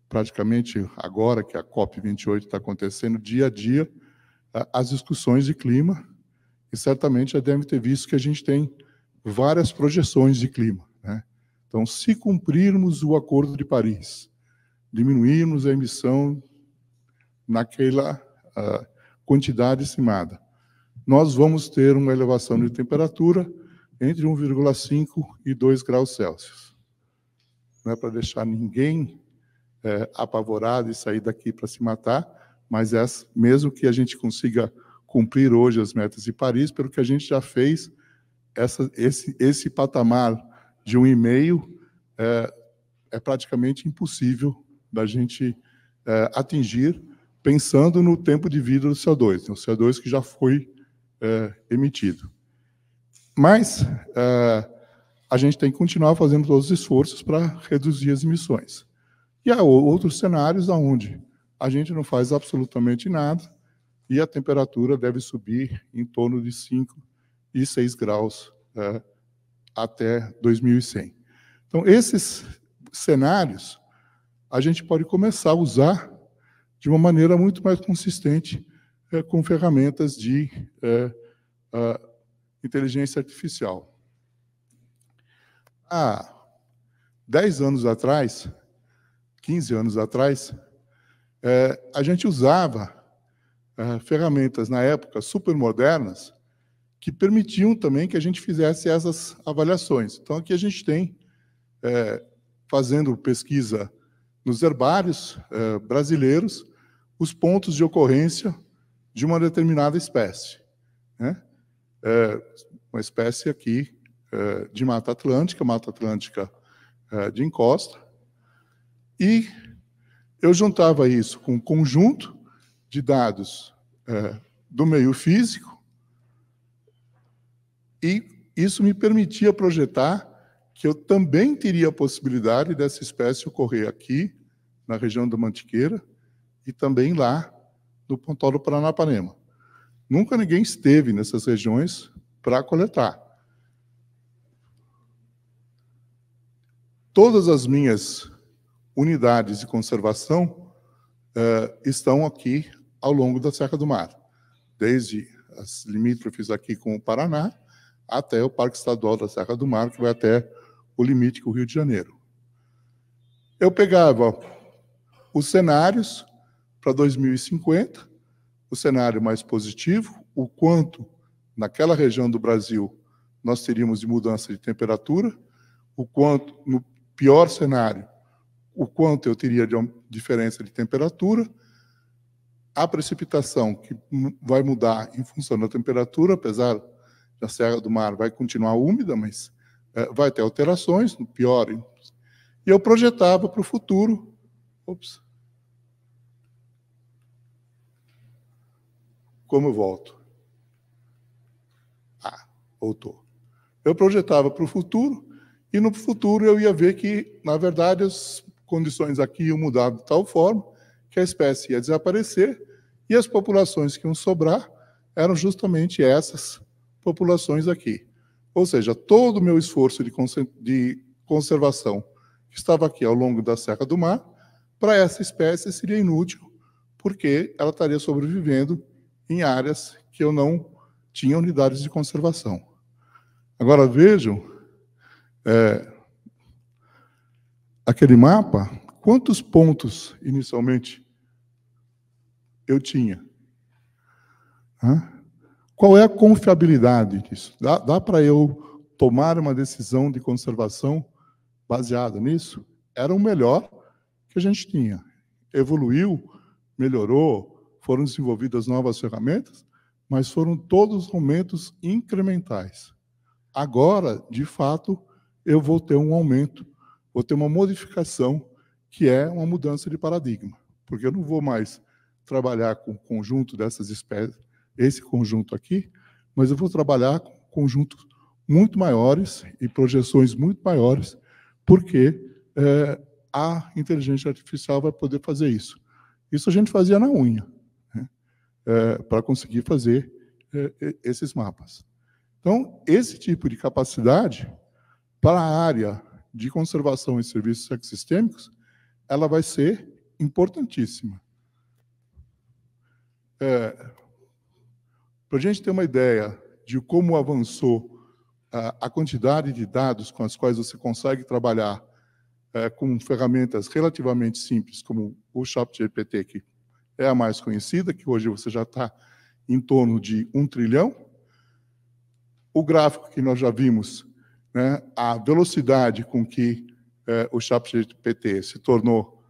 praticamente agora que a COP28 está acontecendo, dia a dia, as discussões de clima, e certamente já devem ter visto que a gente tem várias projeções de clima, né? Então, se cumprirmos o Acordo de Paris, diminuirmos a emissão naquela quantidade estimada, nós vamos ter uma elevação de temperatura entre 1,5 e 2 graus Celsius. Não é para deixar ninguém apavorado e sair daqui para se matar, mas mesmo que a gente consiga cumprir hoje as metas de Paris, pelo que a gente já fez, esse patamar de 1,5 é praticamente impossível da gente atingir, pensando no tempo de vida do CO2, o CO2 que já foi emitido. Mas a gente tem que continuar fazendo todos os esforços para reduzir as emissões. E há outros cenários onde a gente não faz absolutamente nada, e a temperatura deve subir em torno de 5 e 6 graus até 2100. Então, esses cenários a gente pode começar a usar de uma maneira muito mais consistente com ferramentas de inteligência artificial. Há 10 anos atrás, 15 anos atrás, a gente usava ferramentas, na época, super modernas, que permitiam também que a gente fizesse essas avaliações. Então, aqui a gente tem, fazendo pesquisa nos herbários brasileiros, os pontos de ocorrência de uma determinada espécie, né? Uma espécie aqui de Mata Atlântica de encosta, e eu juntava isso com um conjunto de dados do meio físico, e isso me permitia projetar que eu também teria a possibilidade dessa espécie ocorrer aqui, na região da Mantiqueira, e também lá no Pontal do Paranapanema. Nunca ninguém esteve nessas regiões para coletar. Todas as minhas unidades de conservação estão aqui ao longo da Serra do Mar, desde as limítrofes aqui com o Paraná, até o Parque Estadual da Serra do Mar, que vai até o limite com o Rio de Janeiro. Eu pegava os cenários para 2050, o cenário mais positivo, o quanto naquela região do Brasil nós teríamos de mudança de temperatura, o quanto, no pior cenário, o quanto eu teria de diferença de temperatura, a precipitação que vai mudar em função da temperatura, apesar da Serra do Mar vai continuar úmida, mas vai ter alterações, no pior. E eu projetava para o futuro. Ops. Como eu volto? Voltou. Eu projetava para o futuro, e no futuro eu ia ver que, na verdade, as condições aqui iam mudar de tal forma que a espécie ia desaparecer, e as populações que iam sobrar eram justamente essas populações aqui. Ou seja, todo o meu esforço de conservação que estava aqui ao longo da Serra do Mar, para essa espécie seria inútil, porque ela estaria sobrevivendo em áreas que eu não tinha unidades de conservação. Agora, vejam, aquele mapa, quantos pontos, inicialmente, eu tinha? Qual é a confiabilidade disso? Dá para eu tomar uma decisão de conservação baseada nisso? Era o melhor que a gente tinha. Evoluiu, melhorou, foram desenvolvidas novas ferramentas, mas foram todos aumentos incrementais. Agora, de fato, eu vou ter um aumento, vou ter uma modificação, que é uma mudança de paradigma, porque eu não vou mais trabalhar com o conjunto dessas espécies, esse conjunto aqui, mas eu vou trabalhar com conjuntos muito maiores e projeções muito maiores, porque a inteligência artificial vai poder fazer isso. Isso a gente fazia na unha, né, para conseguir fazer esses mapas. Então, esse tipo de capacidade, para a área de conservação e serviços ecossistêmicos, ela vai ser importantíssima. Para a gente ter uma ideia de como avançou a quantidade de dados com as quais você consegue trabalhar com ferramentas relativamente simples, como o ChatGPT, que é a mais conhecida, que hoje você já está em torno de 1 trilhão. O gráfico que nós já vimos, né, a velocidade com que o ChatGPT se tornou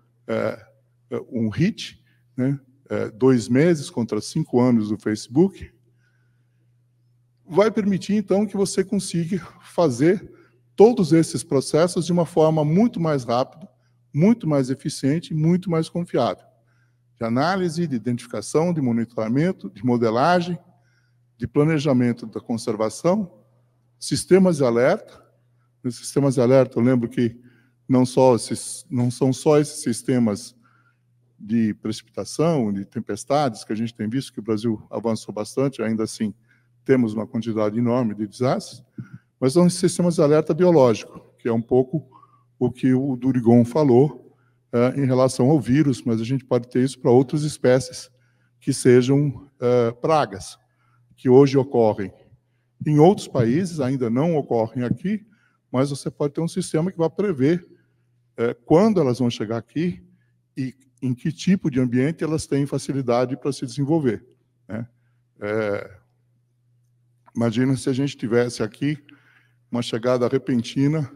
um hit, né, 2 meses contra 5 anos do Facebook, vai permitir, então, que você consiga fazer todos esses processos de uma forma muito mais rápida, muito mais eficiente e muito mais confiável. De análise, de identificação, de monitoramento, de modelagem, de planejamento da conservação, sistemas de alerta. Nos sistemas de alerta, eu lembro que não são só esses sistemas de precipitação, de tempestades, que a gente tem visto que o Brasil avançou bastante, ainda assim temos uma quantidade enorme de desastres, mas são sistemas de alerta biológico, que é um pouco o que o Durigon falou em relação ao vírus, mas a gente pode ter isso para outras espécies que sejam pragas, que hoje ocorrem em outros países, ainda não ocorrem aqui, mas você pode ter um sistema que vai prever quando elas vão chegar aqui e em que tipo de ambiente elas têm facilidade para se desenvolver, né? Imagina se a gente tivesse aqui uma chegada repentina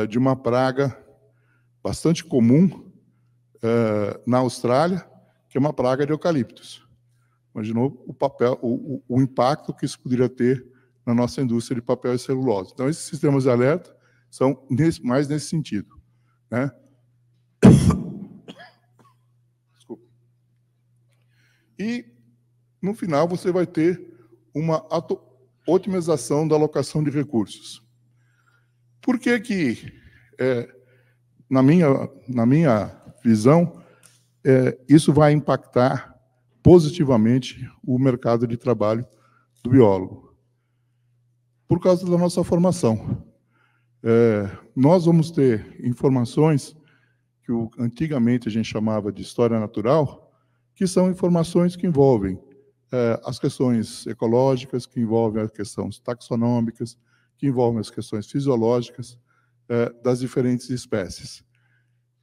de uma praga bastante comum na Austrália, que é uma praga de eucaliptos. Imaginou o impacto que isso poderia ter na nossa indústria de papel e celulose. Então, esses sistemas de alerta são mais nesse sentido, né? Desculpa. E, no final, você vai ter uma otimização da alocação de recursos. Por que na minha visão, isso vai impactar positivamente o mercado de trabalho do biólogo? Por causa da nossa formação. Nós vamos ter informações que antigamente a gente chamava de história natural, que são informações que envolvem as questões ecológicas, que envolvem as questões taxonômicas, que envolvem as questões fisiológicas das diferentes espécies.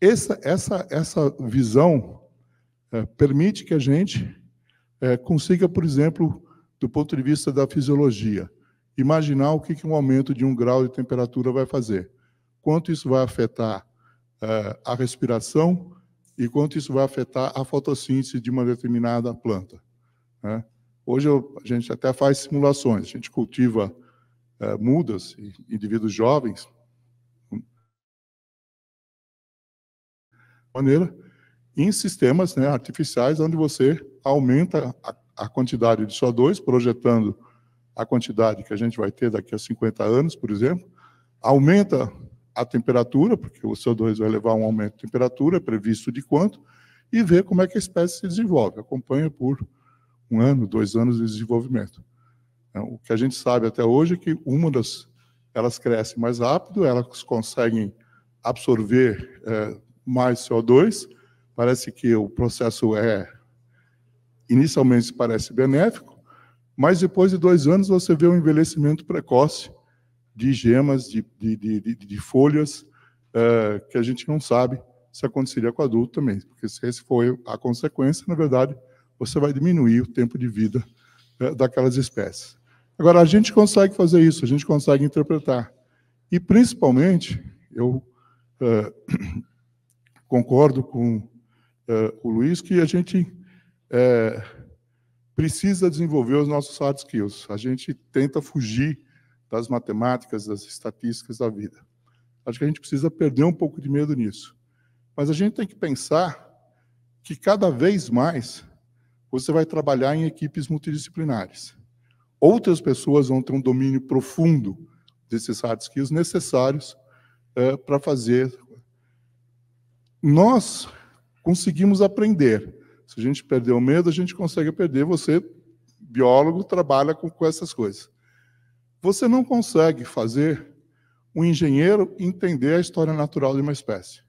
Essa visão permite que a gente consiga, por exemplo, do ponto de vista da fisiologia, imaginar o que um aumento de 1 grau de temperatura vai fazer, quanto isso vai afetar a respiração e quanto isso vai afetar a fotossíntese de uma determinada planta, né? Hoje a gente até faz simulações, a gente cultiva mudas, indivíduos jovens, em sistemas, né, artificiais, onde você aumenta a quantidade de CO2, projetando a quantidade que a gente vai ter daqui a 50 anos, por exemplo, aumenta a temperatura, porque o CO2 vai levar a um aumento de temperatura, previsto de quanto, e vê como é que a espécie se desenvolve. Acompanha por 1 ano, 2 anos de desenvolvimento. O que a gente sabe até hoje é que elas crescem mais rápido, elas conseguem absorver mais CO2, parece que o processo inicialmente parece benéfico, mas depois de 2 anos você vê um envelhecimento precoce de gemas, de folhas, que a gente não sabe se aconteceria com o adulto também, porque se esse for a consequência, na verdade, você vai diminuir o tempo de vida daquelas espécies. Agora, a gente consegue fazer isso, a gente consegue interpretar. E, principalmente, eu concordo com o Luiz, que a gente precisa desenvolver os nossos hard skills. A gente tenta fugir das matemáticas, das estatísticas da vida. Acho que a gente precisa perder um pouco de medo nisso. Mas a gente tem que pensar que, cada vez mais, você vai trabalhar em equipes multidisciplinares. Outras pessoas vão ter um domínio profundo desses hard skills necessários para fazer. Nós conseguimos aprender. Se a gente perder o medo, a gente consegue aprender. Você, biólogo, trabalha com essas coisas. Você não consegue fazer um engenheiro entender a história natural de uma espécie.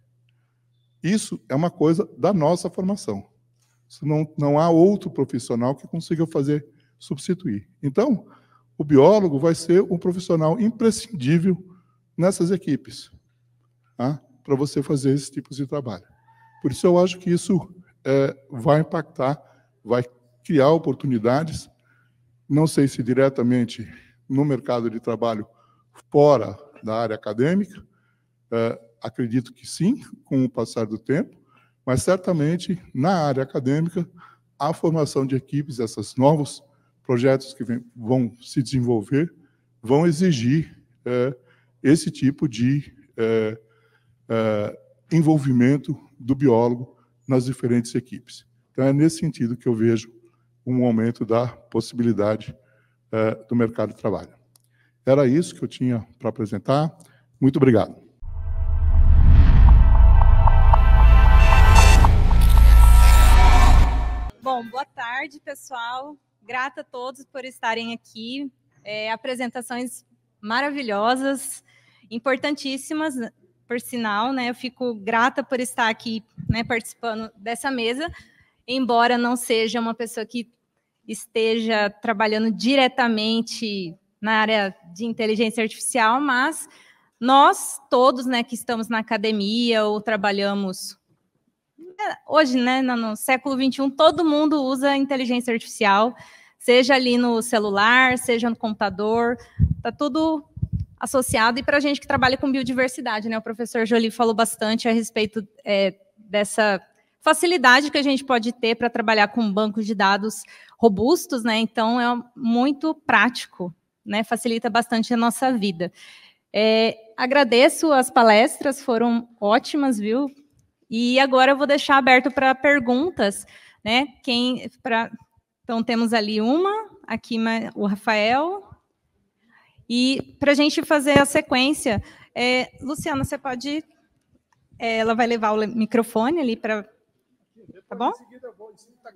Isso é uma coisa da nossa formação. Não há outro profissional que consiga substituir. Então, o biólogo vai ser um profissional imprescindível nessas equipes, tá? Para você fazer esse tipo de trabalho. Por isso, eu acho que isso vai impactar, vai criar oportunidades, não sei se diretamente no mercado de trabalho fora da área acadêmica, acredito que sim, com o passar do tempo, mas certamente na área acadêmica, a formação de equipes, esses novos projetos que vão se desenvolver, vão exigir esse tipo de envolvimento do biólogo nas diferentes equipes. Então, é nesse sentido que eu vejo um aumento da possibilidade do mercado de trabalho. Era isso que eu tinha para apresentar. Muito obrigado. Bom, boa tarde, pessoal. Grata a todos por estarem aqui. Apresentações maravilhosas, importantíssimas, por sinal, né? Eu fico grata por estar aqui, né, participando dessa mesa, embora não seja uma pessoa que esteja trabalhando diretamente na área de inteligência artificial, mas nós todos, né, que estamos na academia ou trabalhamos hoje, né, no século XXI, todo mundo usa inteligência artificial, seja ali no celular, seja no computador, está tudo associado. E para a gente que trabalha com biodiversidade, né, o professor Joly falou bastante a respeito dessa facilidade que a gente pode ter para trabalhar com bancos de dados robustos, né, então é muito prático, né, facilita bastante a nossa vida. Agradeço as palestras, foram ótimas, viu? E agora eu vou deixar aberto para perguntas, né? Então, temos ali aqui o Rafael. E para a gente fazer a sequência, Luciana, você pode... ela vai levar o microfone ali para... Tá bom?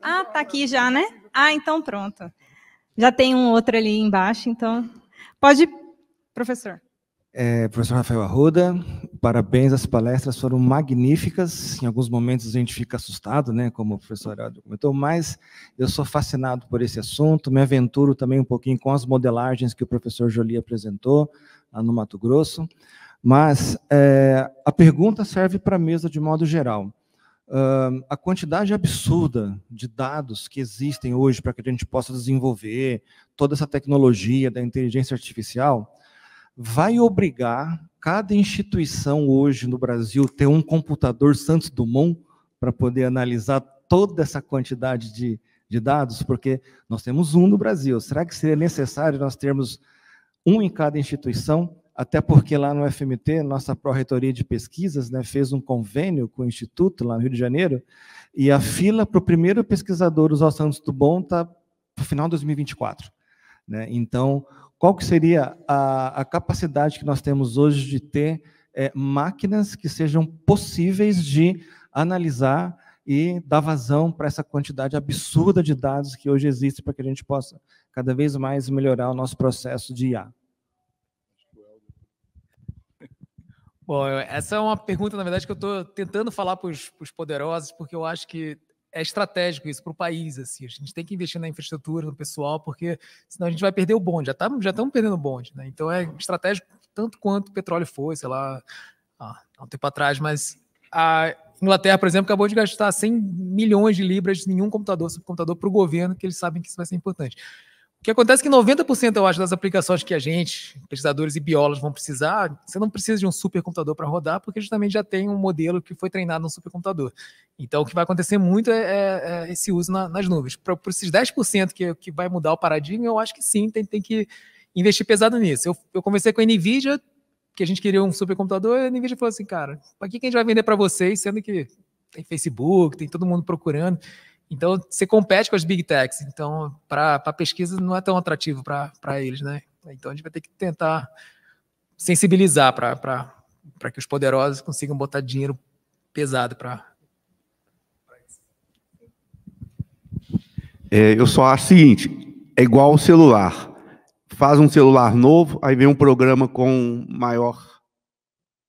Ah, tá aqui já, né? Ah, então pronto. Já tem um outro ali embaixo, então... Pode, professor. Professor Rafael Arruda, parabéns, as palestras foram magníficas, em alguns momentos a gente fica assustado, né, como o professor Helder comentou, mas eu sou fascinado por esse assunto, me aventuro também um pouquinho com as modelagens que o professor Joly apresentou, lá no Mato Grosso, mas a pergunta serve para a mesa de modo geral. A quantidade absurda de dados que existem hoje para que a gente possa desenvolver toda essa tecnologia da inteligência artificial vai obrigar cada instituição hoje no Brasil ter um computador Santos Dumont para poder analisar toda essa quantidade de dados, porque nós temos um no Brasil. Será que seria necessário nós termos um em cada instituição? Até porque lá no FMT, nossa Pró-Reitoria de Pesquisas, né, fez um convênio com o Instituto, lá no Rio de Janeiro, e a fila para o primeiro pesquisador usar o Santos Dumont está para o final de 2024. Né? Então, qual que seria a capacidade que nós temos hoje de ter máquinas que sejam possíveis de analisar e dar vazão para essa quantidade absurda de dados que hoje existe para que a gente possa cada vez mais melhorar o nosso processo de IA? Bom, essa é uma pergunta, na verdade, que eu estou tentando falar para os poderosos, porque eu acho que é estratégico isso para o país. Assim. A gente tem que investir na infraestrutura, no pessoal, porque senão a gente vai perder o bonde. Já estamos perdendo o bonde. Né? Então é estratégico tanto quanto o petróleo foi, sei lá, há um tempo atrás. Mas a Inglaterra, por exemplo, acabou de gastar 100 milhões de libras em um supercomputador para o governo, que eles sabem que isso vai ser importante. O que acontece é que 90%, eu acho, das aplicações que a gente, pesquisadores e biólogos, vão precisar, você não precisa de um supercomputador para rodar, porque justamente já tem um modelo que foi treinado num supercomputador. Então, o que vai acontecer muito é esse uso nas nuvens. Para esses 10% que vai mudar o paradigma, eu acho que sim, tem que investir pesado nisso. Eu conversei com a NVIDIA, que a gente queria um supercomputador, e a NVIDIA falou assim, cara, para que a gente vai vender para vocês, sendo que tem Facebook, tem todo mundo procurando. Então, você compete com as big techs. Então, para pesquisa, não é tão atrativo para eles, né? Então, a gente vai ter que tentar sensibilizar para que os poderosos consigam botar dinheiro pesado para isso. Eu só acho o seguinte, é igual o celular. Faz um celular novo, aí vem um programa com maior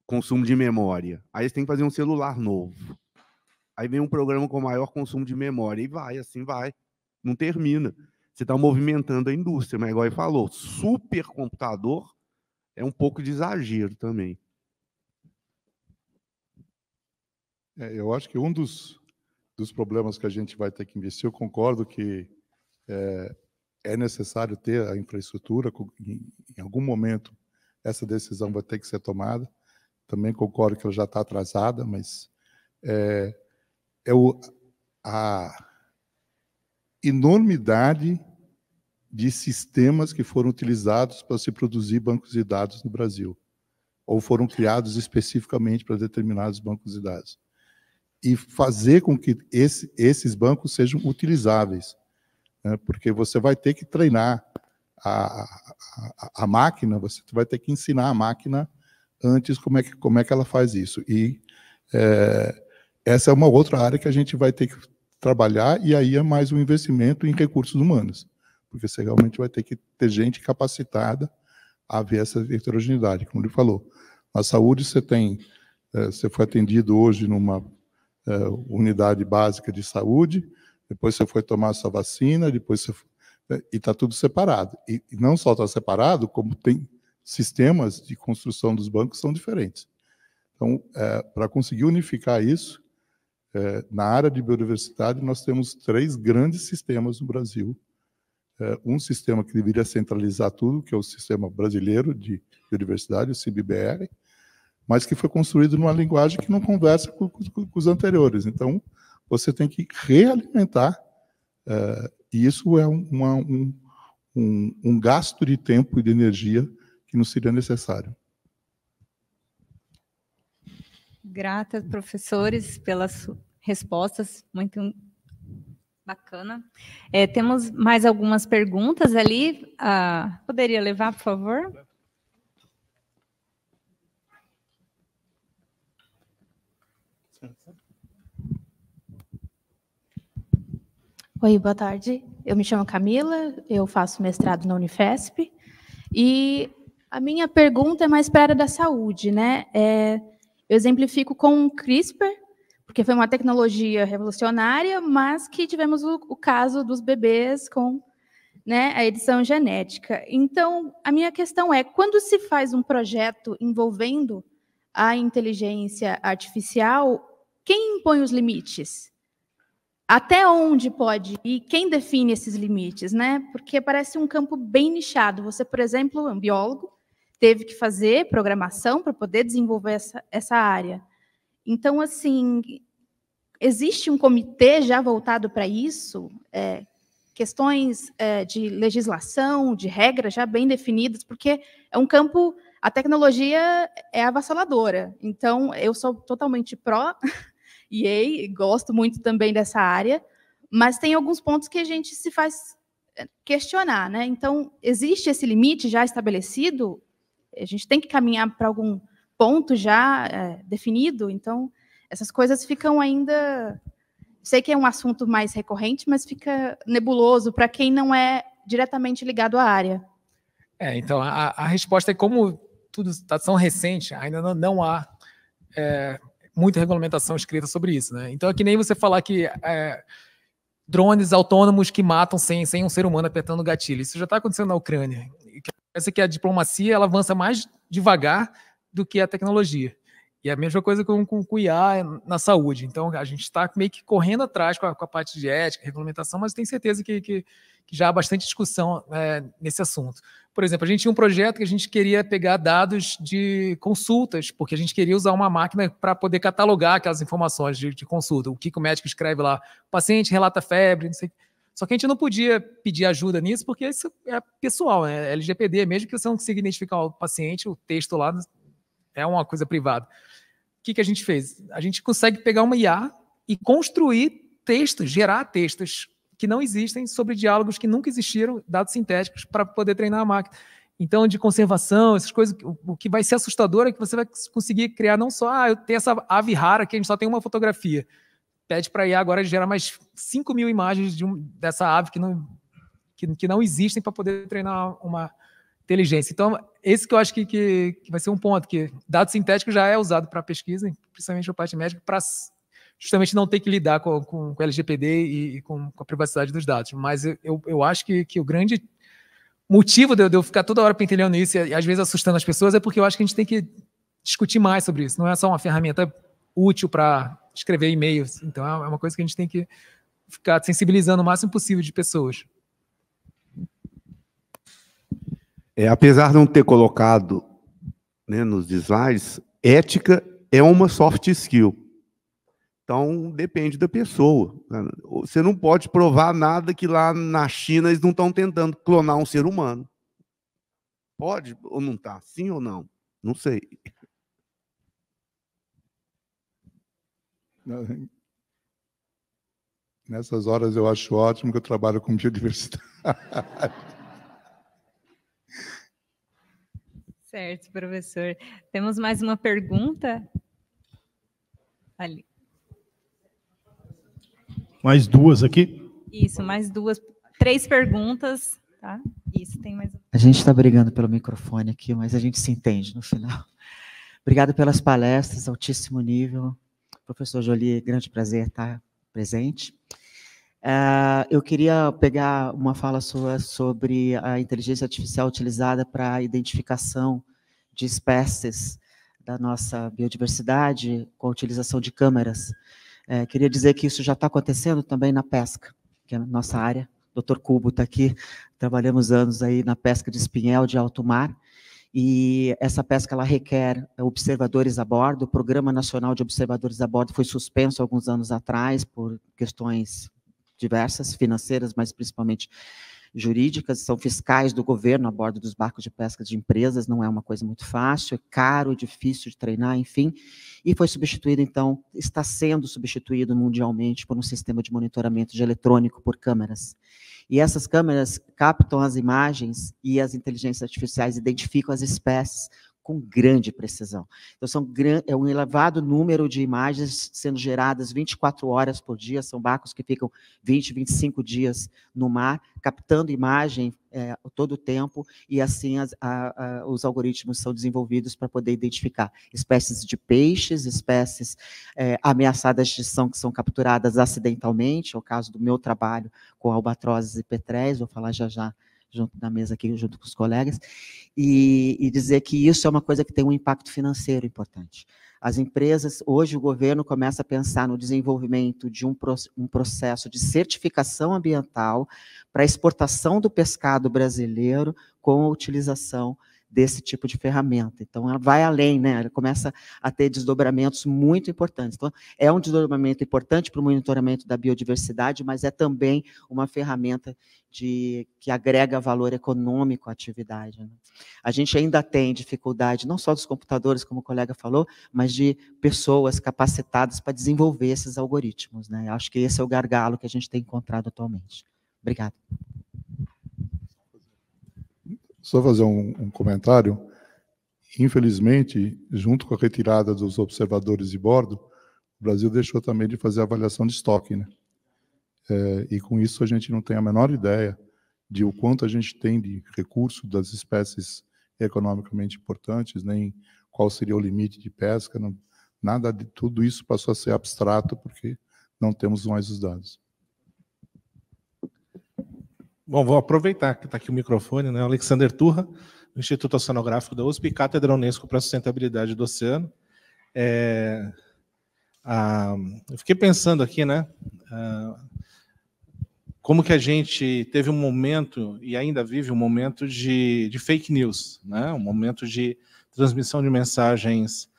consumo de memória. Aí você tem que fazer um celular novo. Aí vem um programa com maior consumo de memória e vai, assim vai. Não termina. Você está movimentando a indústria, mas igual ele falou, supercomputador é um pouco de exagero também. Eu acho que um dos problemas que a gente vai ter que investir, eu concordo que é necessário ter a infraestrutura, em algum momento essa decisão vai ter que ser tomada. Também concordo que ela já está atrasada, mas a enormidade de sistemas que foram utilizados para se produzir bancos de dados no Brasil, ou foram criados especificamente para determinados bancos de dados. E fazer com que esses bancos sejam utilizáveis, né? Porque você vai ter que treinar a máquina, você vai ter que ensinar a máquina antes como é que ela faz isso. E essa é uma outra área que a gente vai ter que trabalhar, e aí é mais um investimento em recursos humanos, porque você realmente vai ter que ter gente capacitada a ver essa heterogeneidade, como ele falou. Na saúde, você foi atendido hoje numa unidade básica de saúde, depois você foi tomar a sua vacina, depois você e está tudo separado. E não só está separado, como tem sistemas de construção dos bancos que são diferentes. Então, para conseguir unificar isso, na área de biodiversidade, nós temos 3 grandes sistemas no Brasil. Um sistema que deveria centralizar tudo, que é o Sistema Brasileiro de Biodiversidade, o CIBBR, mas que foi construído numa linguagem que não conversa com os anteriores. Então, você tem que realimentar, e isso é um gasto de tempo e de energia que não seria necessário. Grata, professores, pelas respostas, muito bacana. Temos mais algumas perguntas ali. Poderia levar, por favor? Oi, boa tarde. Eu me chamo Camila, eu faço mestrado na Unifesp, e a minha pergunta é mais para a área da saúde, né? Eu exemplifico com o CRISPR, porque foi uma tecnologia revolucionária, mas que tivemos o caso dos bebês com, né, a edição genética. Então, a minha questão é, quando se faz um projeto envolvendo a inteligência artificial, quem impõe os limites? Até onde pode ir? Quem define esses limites, né? Porque parece um campo bem nichado. Você, por exemplo, é um biólogo, teve que fazer programação para poder desenvolver essa área. Então, assim, existe um comitê já voltado para isso? Questões de legislação, de regras já bem definidas, porque é um campo, a tecnologia é avassaladora. Então, eu sou totalmente pró EA, gosto muito também dessa área, mas tem alguns pontos que a gente se faz questionar, né? Então, existe esse limite já estabelecido? A gente tem que caminhar para algum ponto já definido? Então, essas coisas ficam ainda... Sei que é um assunto mais recorrente, mas fica nebuloso para quem não é diretamente ligado à área. Então, a resposta é como tudo está tão recente, ainda não há muita regulamentação escrita sobre isso, né? Então é que nem você falar que drones autônomos que matam sem um ser humano apertando o gatilho. Isso já está acontecendo na Ucrânia. Parece que a diplomacia ela avança mais devagar do que a tecnologia. E a mesma coisa com o IA na saúde. Então a gente está meio que correndo atrás com a parte de ética, regulamentação, mas tenho certeza que já há bastante discussão nesse assunto. Por exemplo, a gente tinha um projeto que a gente queria pegar dados de consultas, porque a gente queria usar uma máquina para poder catalogar aquelas informações de consulta. O que o médico escreve lá? O paciente relata febre, não sei. Só que a gente não podia pedir ajuda nisso, porque isso é pessoal, né? LGPD, mesmo que você não consiga identificar o paciente, o texto lá é uma coisa privada. O que a gente fez? A gente consegue pegar uma IA e construir textos, gerar textos que não existem sobre diálogos que nunca existiram, dados sintéticos, para poder treinar a máquina. Então, de conservação, essas coisas, o que vai ser assustador é que você vai conseguir criar não só, eu tenho essa ave rara que a gente só tem uma fotografia. Pede para a IA agora gerar mais 5.000 imagens dessa ave que não existem para poder treinar uma inteligência. Então, esse que eu acho que vai ser um ponto, que dados sintéticos já é usado para pesquisa, principalmente na parte médica, para justamente não ter que lidar com LGPD e com a privacidade dos dados. Mas eu acho que o grande motivo de eu ficar toda hora pentelhando isso e às vezes assustando as pessoas é porque eu acho que a gente tem que discutir mais sobre isso. Não é só uma ferramenta útil para escrever e-mails. Então, é uma coisa que a gente tem que ficar sensibilizando o máximo possível de pessoas. Apesar de não ter colocado, né, nos slides, ética é uma soft skill. Então, depende da pessoa. Você não pode provar nada que lá na China eles não estão tentando clonar um ser humano. Pode ou não está? Sim ou não? Não sei. Nessas horas eu acho ótimo que eu trabalho com biodiversidade. Certo, professor. Temos mais uma pergunta? Ali. mais duas aqui. Isso, mais duas, 3 perguntas, tá? Isso, tem mais. A gente está brigando pelo microfone aqui, mas a gente se entende no final. Obrigado pelas palestras, altíssimo nível. Professor Joly, grande prazer estar presente. Eu queria pegar uma fala sua sobre a inteligência artificial utilizada para a identificação de espécies da nossa biodiversidade com a utilização de câmeras. Queria dizer que isso já está acontecendo também na pesca, que é a nossa área. O Dr. Cubo está aqui, trabalhamos anos aí na pesca de espinhel de alto mar, e essa pesca ela requer observadores a bordo. O Programa Nacional de Observadores a Bordo foi suspenso alguns anos atrás por questões diversas, financeiras, mas principalmente jurídicas. São fiscais do governo a bordo dos barcos de pesca de empresas, não é uma coisa muito fácil, é caro, é difícil de treinar, enfim, e foi substituído, então, está sendo substituído mundialmente por um sistema de monitoramento de eletrônico por câmeras. E essas câmeras captam as imagens e as inteligências artificiais identificam as espécies com grande precisão. Então, é um elevado número de imagens sendo geradas 24 horas por dia, são barcos que ficam 20, 25 dias no mar, captando imagem todo o tempo, e assim os algoritmos são desenvolvidos para poder identificar espécies de peixes, espécies ameaçadas de extinção que são capturadas acidentalmente, é o caso do meu trabalho com albatrozes e petréis, vou falar já já, junto da mesa aqui, junto com os colegas, e dizer que isso é uma coisa que tem um impacto financeiro importante. As empresas, hoje o governo começa a pensar no desenvolvimento de um processo de certificação ambiental para a exportação do pescado brasileiro com a utilização desse tipo de ferramenta. Então, ela vai além, né? Ela começa a ter desdobramentos muito importantes. Então, é um desdobramento importante para o monitoramento da biodiversidade, mas é também uma ferramenta que agrega valor econômico à atividade, né? A gente ainda tem dificuldade, não só dos computadores, como o colega falou, mas de pessoas capacitadas para desenvolver esses algoritmos, né? Acho que esse é o gargalo que a gente tem encontrado atualmente. Obrigada. Só fazer um comentário. Infelizmente, junto com a retirada dos observadores de bordo, o Brasil deixou também de fazer avaliação de estoque, né? E com isso a gente não tem a menor ideia de o quanto a gente tem de recurso das espécies economicamente importantes, nem qual seria o limite de pesca, não, nada de tudo isso passou a ser abstrato porque não temos mais os dados. Bom, vou aproveitar que está aqui o microfone, né? Alexander Turra, do Instituto Oceanográfico da USP e Cátedra Unesco para a Sustentabilidade do Oceano. Eu fiquei pensando aqui, né? Como que a gente teve um momento, e ainda vive um momento de fake news, né? Um momento de transmissão de mensagens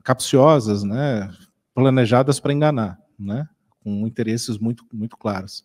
capciosas, né? Planejadas para enganar, né? Com interesses muito, muito claros.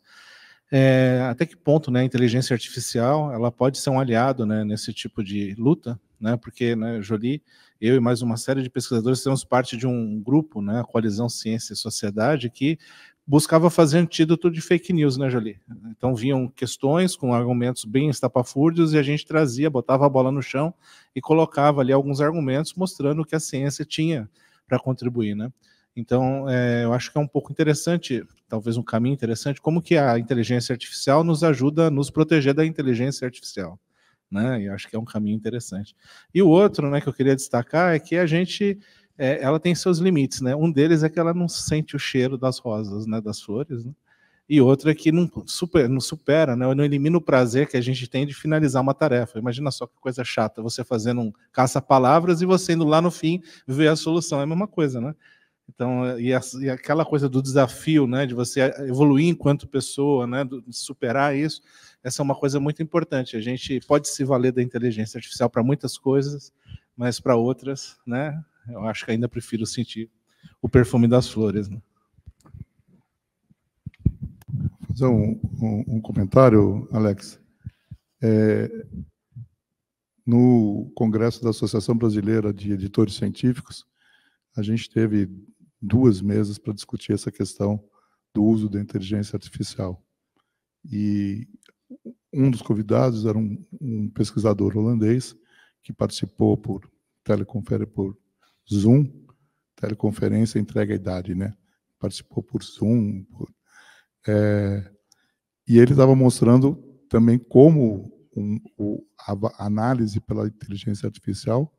Até que ponto, né, a inteligência artificial ela pode ser um aliado, né, nesse tipo de luta, né, porque, né, Joly, eu e mais uma série de pesquisadores temos parte de um grupo, né, a Coalizão Ciência e Sociedade, que buscava fazer antídoto de fake news, né, Joly? Então vinham questões com argumentos bem estapafúrdios e a gente trazia, botava a bola no chão e colocava ali alguns argumentos mostrando o que a ciência tinha para contribuir, né? Então, eu acho que é um pouco interessante, talvez um caminho interessante, como que a inteligência artificial nos ajuda a nos proteger da inteligência artificial, né? E acho que é um caminho interessante. E o outro, né, que eu queria destacar é que a gente, ela tem seus limites, né? Um deles é que ela não sente o cheiro das rosas, né, das flores, né? E outro é que não supera, né, não elimina o prazer que a gente tem de finalizar uma tarefa. Imagina só que coisa chata, você fazendo um caça-palavras e você indo lá no fim ver a solução, é a mesma coisa, né? Então, e aquela coisa do desafio, né, de você evoluir enquanto pessoa, né, de superar isso, essa é uma coisa muito importante. A gente pode se valer da inteligência artificial para muitas coisas, mas para outras, né, eu acho que ainda prefiro sentir o perfume das flores, né? Vou fazer um comentário, Alex. No Congresso da Associação Brasileira de Editores Científicos, a gente teve 2 mesas para discutir essa questão do uso da inteligência artificial. E um dos convidados era um pesquisador holandês que participou por Zoom, teleconferência entrega a idade, né? participou por Zoom. E ele estava mostrando também como a análise pela inteligência artificial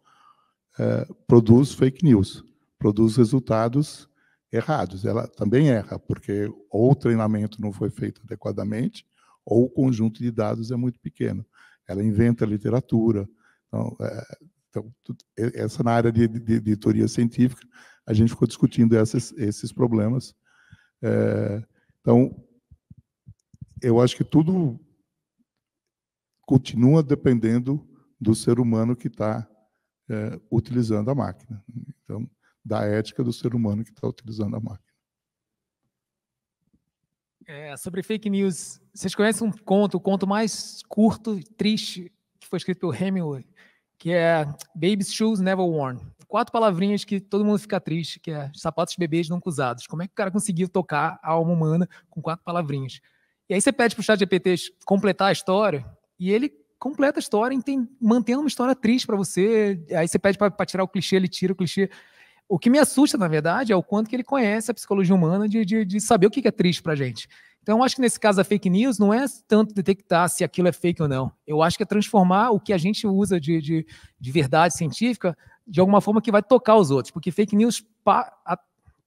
produz fake news, produz resultados errados. Ela também erra, porque ou o treinamento não foi feito adequadamente, ou o conjunto de dados é muito pequeno. Ela inventa literatura. Então, essa na área de editoria científica, a gente ficou discutindo esses problemas. Então, eu acho que tudo continua dependendo do ser humano que está utilizando a máquina. Então, da ética do ser humano que está utilizando a máquina. Sobre fake news, vocês conhecem o conto mais curto e triste que foi escrito pelo Hemingway, que é Baby's Shoes Never Worn. 4 palavrinhas que todo mundo fica triste, que é sapatos de bebês nunca usados. Como é que o cara conseguiu tocar a alma humana com 4 palavrinhas? E aí você pede para o ChatGPT completar a história, e ele completa a história mantendo uma história triste para você. Aí você pede para tirar o clichê, ele tira o clichê. O que me assusta, na verdade, é o quanto que ele conhece a psicologia humana de saber o que é triste para a gente. Então, eu acho que nesse caso da fake news, não é tanto detectar se aquilo é fake ou não. Eu acho que é transformar o que a gente usa de verdade científica de alguma forma que vai tocar os outros. Porque fake news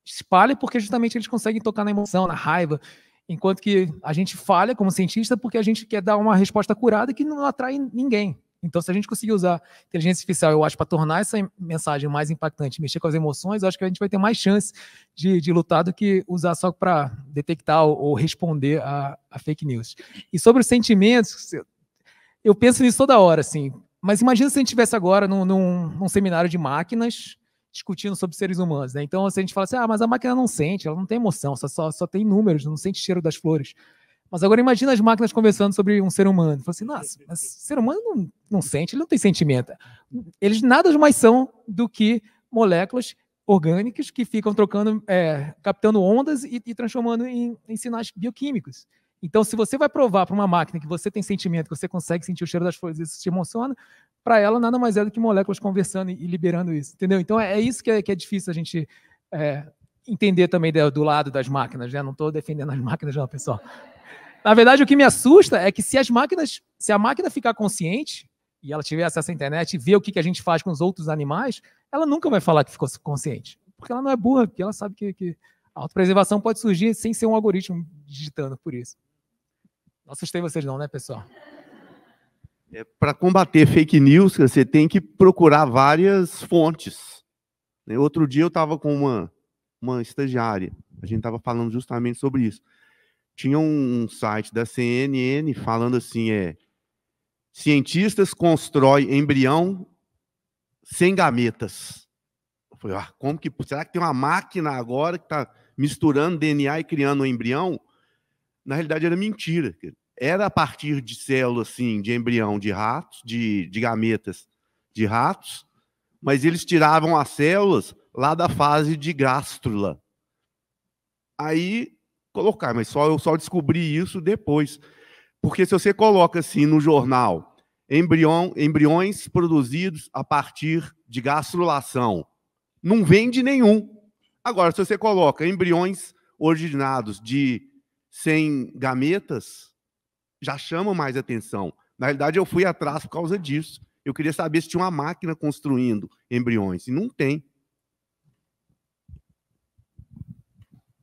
espalha porque justamente eles conseguem tocar na emoção, na raiva, enquanto que a gente falha como cientista porque a gente quer dar uma resposta curada que não atrai ninguém. Então, se a gente conseguir usar inteligência artificial, eu acho, para tornar essa mensagem mais impactante, mexer com as emoções, eu acho que a gente vai ter mais chance de lutar do que usar só para detectar ou responder a fake news. E sobre os sentimentos, eu penso nisso toda hora, assim. Mas imagina se a gente estivesse agora num seminário de máquinas discutindo sobre seres humanos, né? Então, se a gente fala assim, mas a máquina não sente, ela não tem emoção, só tem números, não sente cheiro das flores. Mas agora imagina as máquinas conversando sobre um ser humano. Fala assim, nossa, mas ser humano não sente, ele não tem sentimento. Eles nada mais são do que moléculas orgânicas que ficam trocando, captando ondas e transformando em sinais bioquímicos. Então, se você vai provar para uma máquina que você tem sentimento, que você consegue sentir o cheiro das flores, isso te emociona, para ela nada mais é do que moléculas conversando e liberando isso, entendeu? Então, é isso que é difícil a gente entender também do lado das máquinas, né? Não estou defendendo as máquinas, não, pessoal. Na verdade, o que me assusta é que se a máquina ficar consciente, e ela tiver acesso à internet e ver o que a gente faz com os outros animais, ela nunca vai falar que ficou consciente. Porque ela não é burra, porque ela sabe que a autopreservação pode surgir sem ser um algoritmo digitando por isso. Não assustei vocês não, né, pessoal? Para combater fake news, você tem que procurar várias fontes. Outro dia eu estava com uma estagiária, a gente estava falando justamente sobre isso. Tinha um site da CNN falando assim, cientistas constroem embrião sem gametas. Eu falei, será que tem uma máquina agora que está misturando DNA e criando um embrião? Na realidade, era mentira. Era a partir de células, assim, de embrião de ratos, de gametas de ratos, mas eles tiravam as células lá da fase de gástrula. Aí colocar, mas eu só descobri isso depois. Porque se você coloca assim no jornal, embriões produzidos a partir de gastrulação, não vende nenhum. Agora, se você coloca embriões originados sem gametas, já chama mais atenção. Na realidade, eu fui atrás por causa disso. Eu queria saber se tinha uma máquina construindo embriões, e não tem.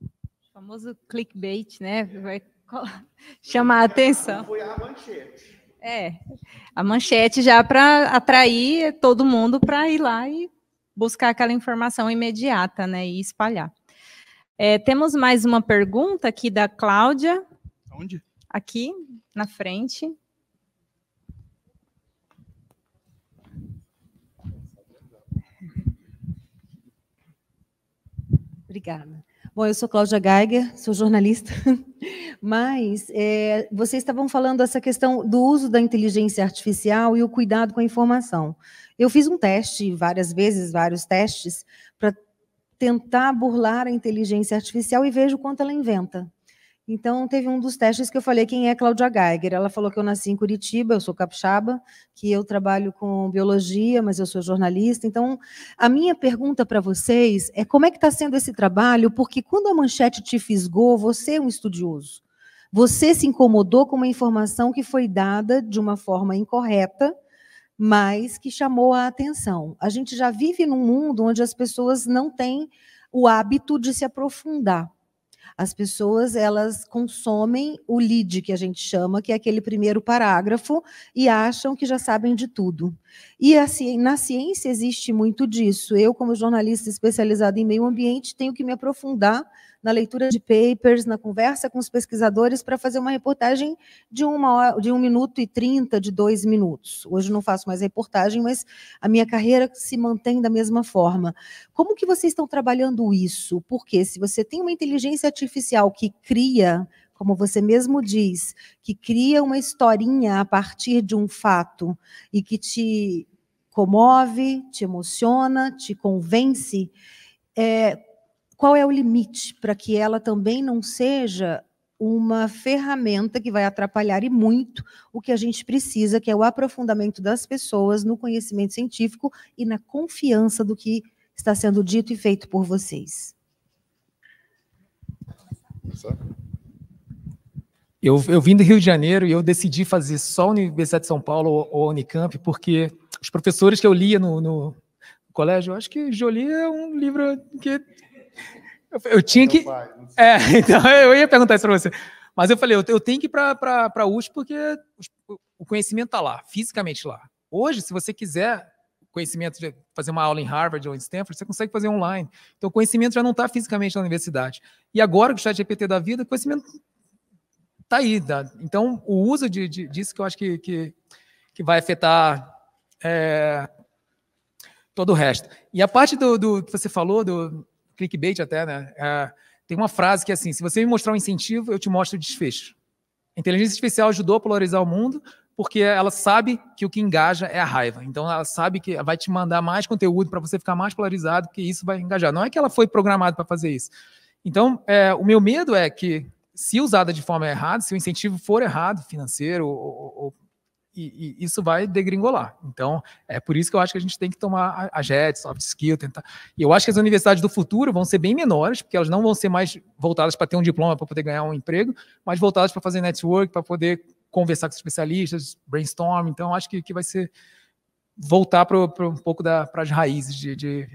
O famoso clickbait, né? Vai chamar a atenção. Foi a manchete. A manchete já para atrair todo mundo para ir lá e buscar aquela informação imediata, né? E espalhar. Temos mais uma pergunta aqui da Cláudia. Onde? Aqui, na frente. Obrigada. Bom, eu sou Cláudia Geiger, sou jornalista, mas vocês estavam falando essa questão do uso da inteligência artificial e o cuidado com a informação. Eu fiz um teste, várias vezes, vários testes, para tentar burlar a inteligência artificial e vejo o quanto ela inventa. Então, teve um dos testes que eu falei, quem é Cláudia Geiger? Ela falou que eu nasci em Curitiba, eu sou capixaba, que eu trabalho com biologia, mas eu sou jornalista. Então, a minha pergunta para vocês é como é que está sendo esse trabalho, porque quando a manchete te fisgou, você é um estudioso. Você se incomodou com uma informação que foi dada de uma forma incorreta, mas que chamou a atenção. A gente já vive num mundo onde as pessoas não têm o hábito de se aprofundar. As pessoas, elas consomem o lead, que a gente chama, que é aquele primeiro parágrafo, e acham que já sabem de tudo. E assim, na ciência existe muito disso. Eu, como jornalista especializada em meio ambiente, tenho que me aprofundar na leitura de papers, na conversa com os pesquisadores, para fazer uma reportagem de 1 minuto e 30, de 2 minutos. Hoje não faço mais reportagem, mas a minha carreira se mantém da mesma forma. Como que vocês estão trabalhando isso? Porque se você tem uma inteligência artificial que cria, como você mesmo diz, que cria uma historinha a partir de um fato e que te comove, te emociona, te convence, qual é o limite para que ela também não seja uma ferramenta que vai atrapalhar e muito o que a gente precisa, que é o aprofundamento das pessoas no conhecimento científico e na confiança do que está sendo dito e feito por vocês? Eu vim do Rio de Janeiro e eu decidi fazer só a Universidade de São Paulo ou a Unicamp, porque os professores que eu lia no colégio, eu acho que Jolie é um livro que eu tinha que... então eu ia perguntar isso para você. Mas eu falei, eu tenho que ir para a USP porque o conhecimento está lá, fisicamente lá. Hoje, se você quiser conhecimento de fazer uma aula em Harvard ou em Stanford, você consegue fazer online. Então, o conhecimento já não está fisicamente na universidade. E agora, com o ChatGPT da vida, o conhecimento está aí. Tá? Então, o uso disso que eu acho que vai afetar todo o resto. E a parte do que você falou, do clickbait até, né? Tem uma frase que é assim, se você me mostrar um incentivo, eu te mostro o desfecho. A inteligência artificial ajudou a polarizar o mundo porque ela sabe que o que engaja é a raiva. Então, ela sabe que vai te mandar mais conteúdo para você ficar mais polarizado, porque isso vai engajar. Não é que ela foi programada para fazer isso. Então, o meu medo é que, se usada de forma errada, se o incentivo for errado, financeiro, e isso vai degringolar. Então, é por isso que eu acho que a gente tem que tomar a JET, soft skill, tentar. E eu acho que as universidades do futuro vão ser bem menores, porque elas não vão ser mais voltadas para ter um diploma, para poder ganhar um emprego, mas voltadas para fazer network, para poder conversar com os especialistas, brainstorm. Então, acho que vai ser voltar para um pouco para as raízes de...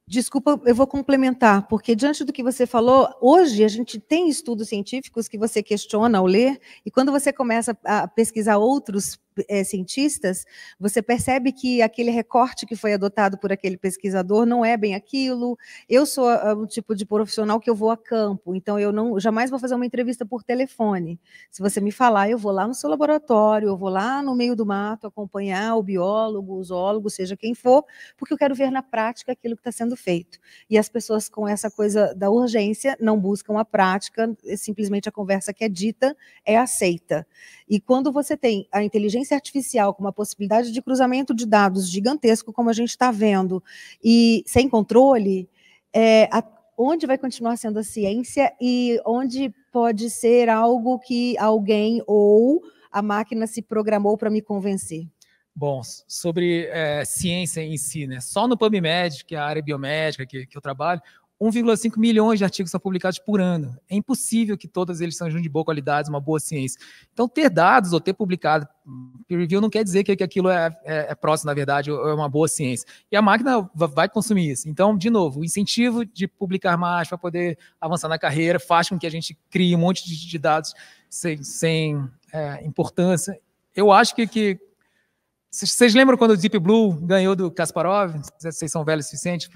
Desculpa, eu vou complementar, porque diante do que você falou, hoje a gente tem estudos científicos que você questiona ao ler, e quando você começa a pesquisar outros cientistas, você percebe que aquele recorte que foi adotado por aquele pesquisador não é bem aquilo. Eu sou o tipo de profissional que eu vou a campo, então eu jamais vou fazer uma entrevista por telefone. Se você me falar, eu vou lá no seu laboratório, eu vou lá no meio do mato acompanhar o biólogo, o zoólogo, seja quem for, porque eu quero ver na prática aquilo que está sendo feito. E as pessoas com essa coisa da urgência não buscam a prática, simplesmente a conversa que é dita é aceita. E quando você tem a inteligência artificial com uma possibilidade de cruzamento de dados gigantesco, como a gente está vendo, e sem controle, onde vai continuar sendo a ciência e onde pode ser algo que alguém ou a máquina se programou para me convencer? Bom, sobre ciência em si, né? Só no PubMed, que é a área biomédica que eu trabalho, 1,5 milhões de artigos são publicados por ano. É impossível que todos eles sejam de boa qualidade, uma boa ciência. Então, ter dados ou ter publicado peer review não quer dizer que aquilo é próximo, na verdade, ou é uma boa ciência. E a máquina vai consumir isso. Então, de novo, o incentivo de publicar mais para poder avançar na carreira faz com que a gente crie um monte de dados sem importância. Eu acho que vocês lembram quando o Deep Blue ganhou do Kasparov? Vocês são velhos o suficiente?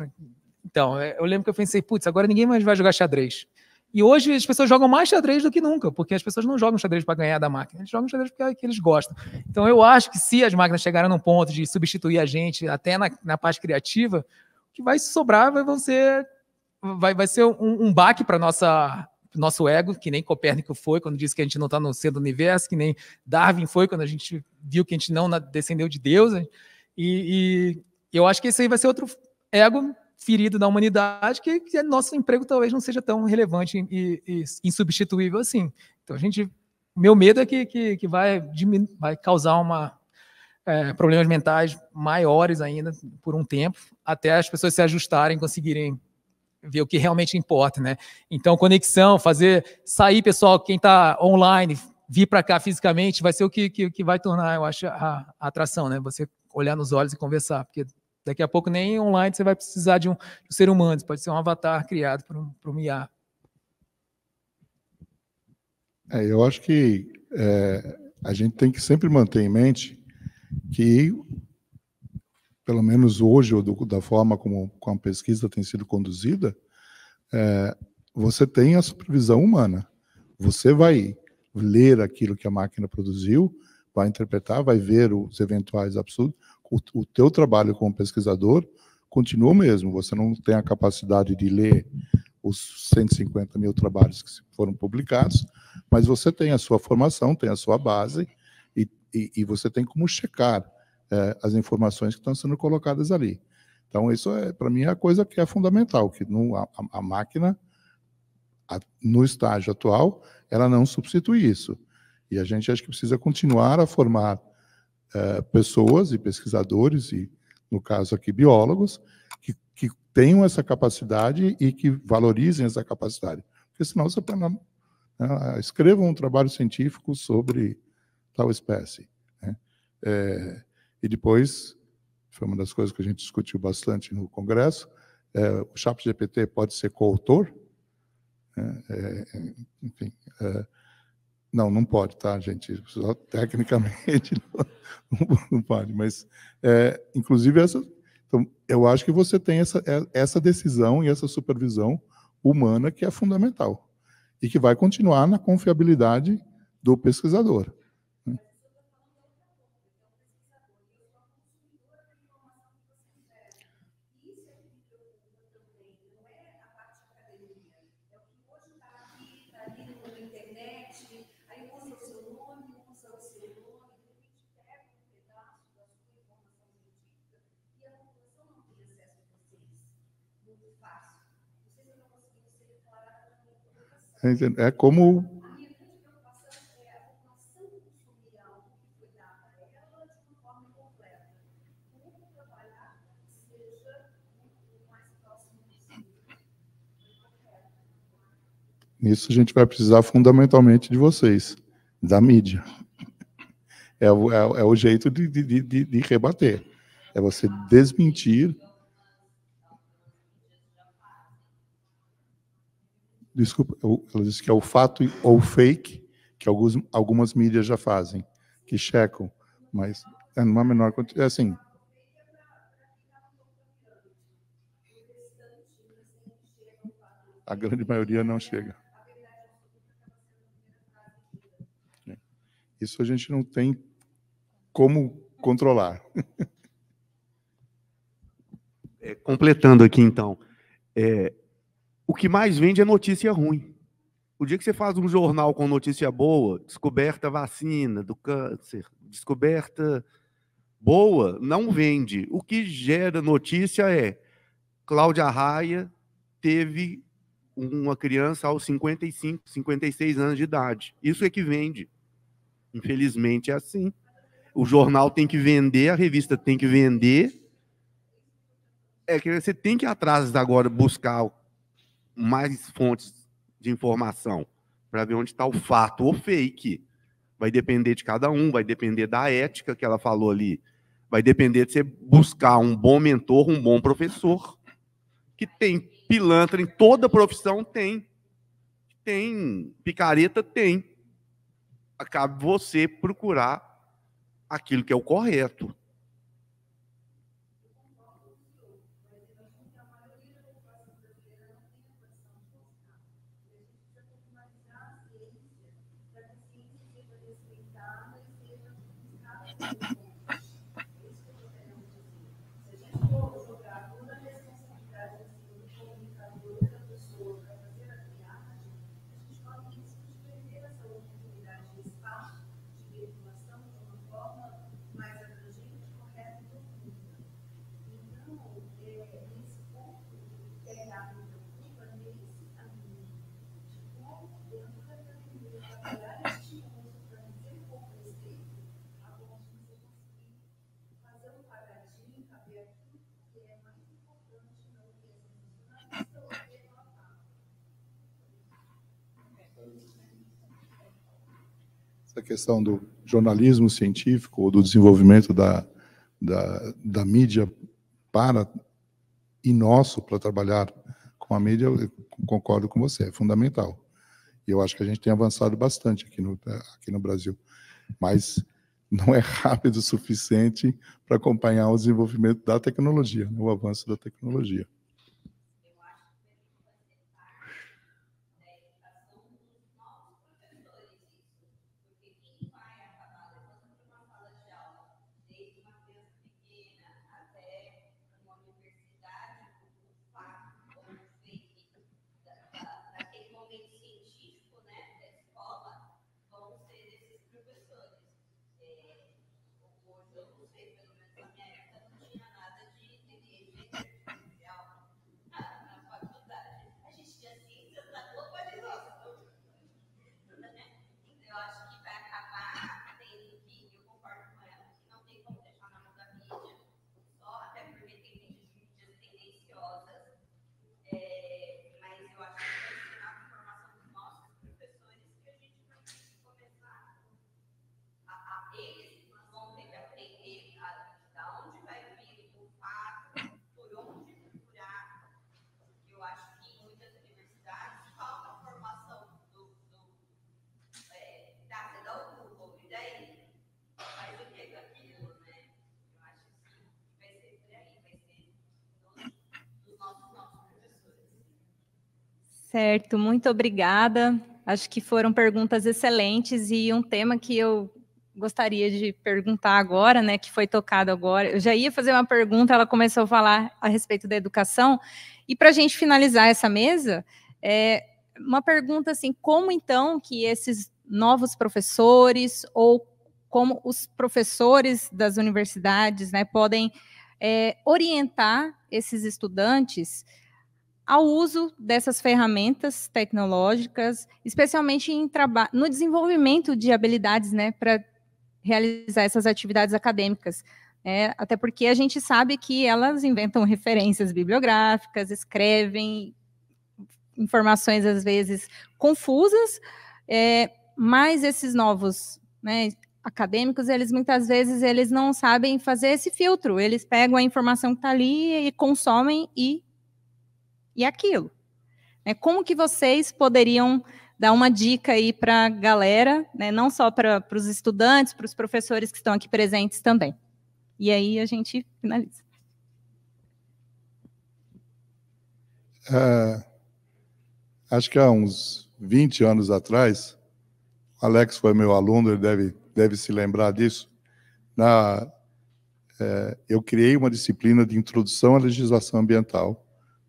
Então, eu lembro que eu pensei, putz, agora ninguém mais vai jogar xadrez. E hoje as pessoas jogam mais xadrez do que nunca, porque as pessoas não jogam xadrez para ganhar da máquina, eles jogam xadrez porque eles gostam. Então, eu acho que se as máquinas chegarem num ponto de substituir a gente, até na parte criativa, o que vai sobrar vai ser um baque para nosso ego, que nem Copérnico foi quando disse que a gente não está no centro do universo, que nem Darwin foi quando a gente viu que a gente não descendeu de Deus. E eu acho que esse aí vai ser outro ego ferida da humanidade que nosso emprego talvez não seja tão relevante e insubstituível assim. Então, meu medo é que vai causar problemas mentais maiores ainda por um tempo, até as pessoas se ajustarem, conseguirem ver o que realmente importa, né? Então, conexão, sair, pessoal, quem está online, vir para cá fisicamente, vai ser o que vai tornar, eu acho, a atração, né? Você olhar nos olhos e conversar, porque daqui a pouco nem online você vai precisar de um ser humano, pode ser um avatar criado por um IA. Eu acho que a gente tem que sempre manter em mente que, pelo menos hoje, ou da forma como a pesquisa tem sido conduzida, você tem a supervisão humana. Você vai ler aquilo que a máquina produziu, vai interpretar, vai ver os eventuais absurdos. O teu trabalho como pesquisador continua o mesmo. Você não tem a capacidade de ler os 150 mil trabalhos que foram publicados, mas você tem a sua formação, tem a sua base, e você tem como checar as informações que estão sendo colocadas ali. Então, isso, para mim, é a coisa que é fundamental, que a máquina, no estágio atual, ela não substitui isso. E a gente acho que precisa continuar a formar pessoas e pesquisadores, e, no caso aqui, biólogos, que tenham essa capacidade e que valorizem essa capacidade. Porque senão você escreva um trabalho científico sobre tal espécie, né? E depois, foi uma das coisas que a gente discutiu bastante no Congresso, o ChatGPT pode ser coautor? Enfim, não pode, tá, gente? Só tecnicamente não pode, mas, inclusive, então, eu acho que você tem essa decisão e essa supervisão humana que é fundamental e que vai continuar na confiabilidade do pesquisador. É como... Nisso a gente vai precisar fundamentalmente de vocês, da mídia. É o jeito de rebater. É você desmentir. Desculpa, ela disse que é o fato ou fake que algumas mídias já fazem, que checam, mas numa menor quantidade. Assim, a grande maioria não chega. Isso a gente não tem como controlar. Completando aqui, então, o que mais vende é notícia ruim. O dia que você faz um jornal com notícia boa, descoberta vacina do câncer, descoberta boa, não vende. O que gera notícia é Cláudia Raia teve uma criança aos 55, 56 anos de idade. Isso é que vende. Infelizmente é assim. O jornal tem que vender, a revista tem que vender. Que você tem que ir atrás agora buscar mais fontes de informação para ver onde está o fato ou fake. Vai depender de cada um, vai depender da ética que ela falou ali, vai depender de você buscar um bom mentor, um bom professor, que tem pilantra em toda profissão, tem picareta, tem. Cabe você procurar aquilo que é o correto. essa questão do jornalismo científico ou do desenvolvimento da mídia e nosso para trabalhar com a mídia, eu concordo com você, é fundamental. E eu acho que a gente tem avançado bastante aqui no Brasil. Mas não é rápido o suficiente para acompanhar o desenvolvimento da tecnologia, o avanço da tecnologia. Certo, muito obrigada. Acho que foram perguntas excelentes e um tema que eu gostaria de perguntar agora, né, que foi tocado agora. Eu já ia fazer uma pergunta, ela começou a falar a respeito da educação. E para a gente finalizar essa mesa, uma pergunta assim, como então que esses novos professores ou como os professores das universidades, né, podem orientar esses estudantes ao uso dessas ferramentas tecnológicas, especialmente no desenvolvimento de habilidades, né, para realizar essas atividades acadêmicas. Até porque a gente sabe que elas inventam referências bibliográficas, escrevem informações, às vezes, confusas, mas esses novos, né, acadêmicos, eles muitas vezes eles não sabem fazer esse filtro, eles pegam a informação que está ali e consomem e aquilo. Como que vocês poderiam dar uma dica aí para a galera, né, não só para os estudantes, para os professores que estão aqui presentes também? E aí a gente finaliza. Acho que há uns 20 anos atrás, o Alex foi meu aluno, ele deve se lembrar disso. Eu criei uma disciplina de introdução à legislação ambiental,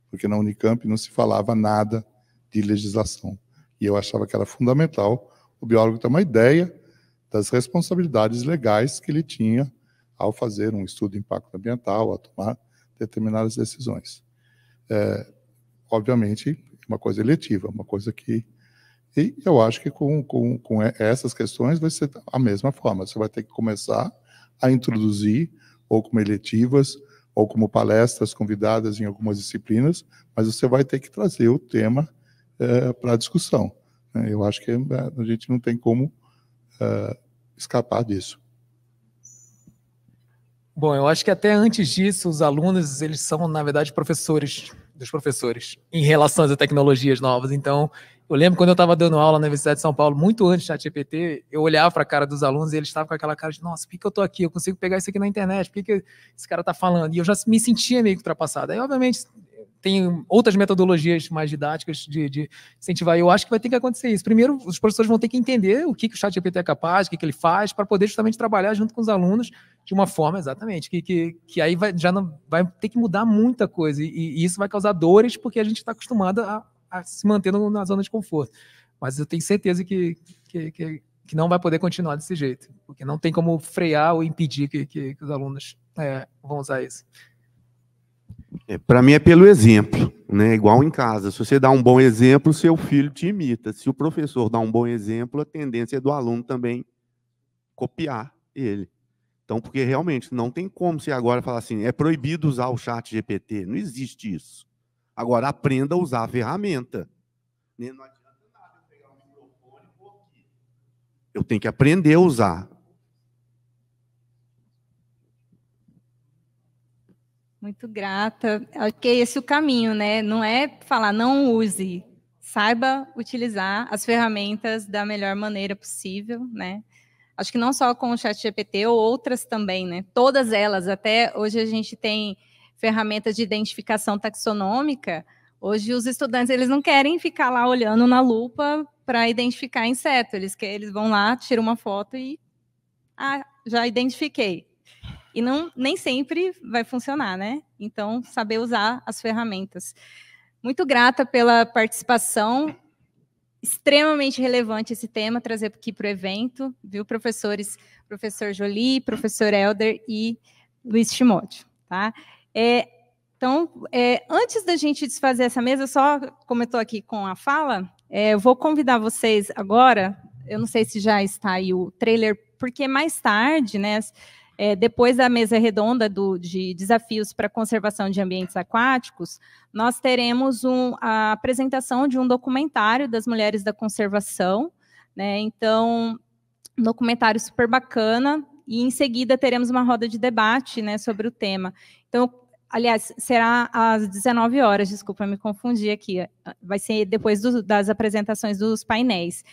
porque na Unicamp não se falava nada de legislação. E eu achava que era fundamental o biólogo ter uma ideia das responsabilidades legais que ele tinha ao fazer um estudo de impacto ambiental, a tomar determinadas decisões. Obviamente, uma coisa eletiva, uma coisa que... E eu acho que com essas questões vai ser a mesma forma. Você vai ter que começar a introduzir, ou como eletivas, ou como palestras convidadas em algumas disciplinas, mas você vai ter que trazer o tema para a discussão. Eu acho que a gente não tem como escapar disso. Bom, eu acho que até antes disso, os alunos, eles são, na verdade, professores dos professores, em relação às tecnologias novas. Então, eu lembro quando eu estava dando aula na Universidade de São Paulo, muito antes do ChatGPT, eu olhava para a cara dos alunos e eles estavam com aquela cara de, nossa, por que eu estou aqui? Eu consigo pegar isso aqui na internet, por que esse cara está falando? E eu já me sentia meio que ultrapassado. Aí, obviamente, tem outras metodologias mais didáticas de incentivar. Eu acho que vai ter que acontecer isso. Primeiro, os professores vão ter que entender o que o ChatGPT é capaz, o que ele faz, para poder justamente trabalhar junto com os alunos de uma forma, exatamente, que aí já não vai ter que mudar muita coisa. E isso vai causar dores, porque a gente está acostumado a se manter na zona de conforto. Mas eu tenho certeza que não vai poder continuar desse jeito, porque não tem como frear ou impedir que os alunos vão usar isso. Para mim é pelo exemplo, né? Igual em casa. Se você dá um bom exemplo, seu filho te imita. Se o professor dá um bom exemplo, a tendência é do aluno também copiar ele. Então, porque realmente não tem como você agora falar assim, é proibido usar o ChatGPT. Não existe isso. Agora, aprenda a usar a ferramenta. Não adianta nada eu pegar um microfone e pôr aqui. Eu tenho que aprender a usar. Muito grata. Acho que esse é o caminho, né? Não é falar não use, saiba utilizar as ferramentas da melhor maneira possível, né? Acho que não só com o ChatGPT, ou outras também, né? Todas elas, até hoje a gente tem ferramentas de identificação taxonômica. Hoje os estudantes, eles não querem ficar lá olhando na lupa para identificar inseto, eles vão lá, tiram uma foto e já identifiquei. E nem sempre vai funcionar, né? Então, saber usar as ferramentas. Muito grata pela participação, extremamente relevante esse tema, trazer aqui para o evento, viu, professores? Professor Jolie, professor Helder e Luiz Timóteo, tá? Então, antes da gente desfazer essa mesa, só como eu estou aqui com a fala, eu vou convidar vocês agora, eu não sei se já está aí o trailer, porque mais tarde, né, depois da mesa redonda de desafios para a conservação de ambientes aquáticos, nós teremos a apresentação de um documentário das mulheres da conservação, né? Então, um documentário super bacana, e em seguida teremos uma roda de debate, né, sobre o tema. Então, aliás, será às 19 horas, desculpa, me confundi aqui, vai ser depois das apresentações dos painéis.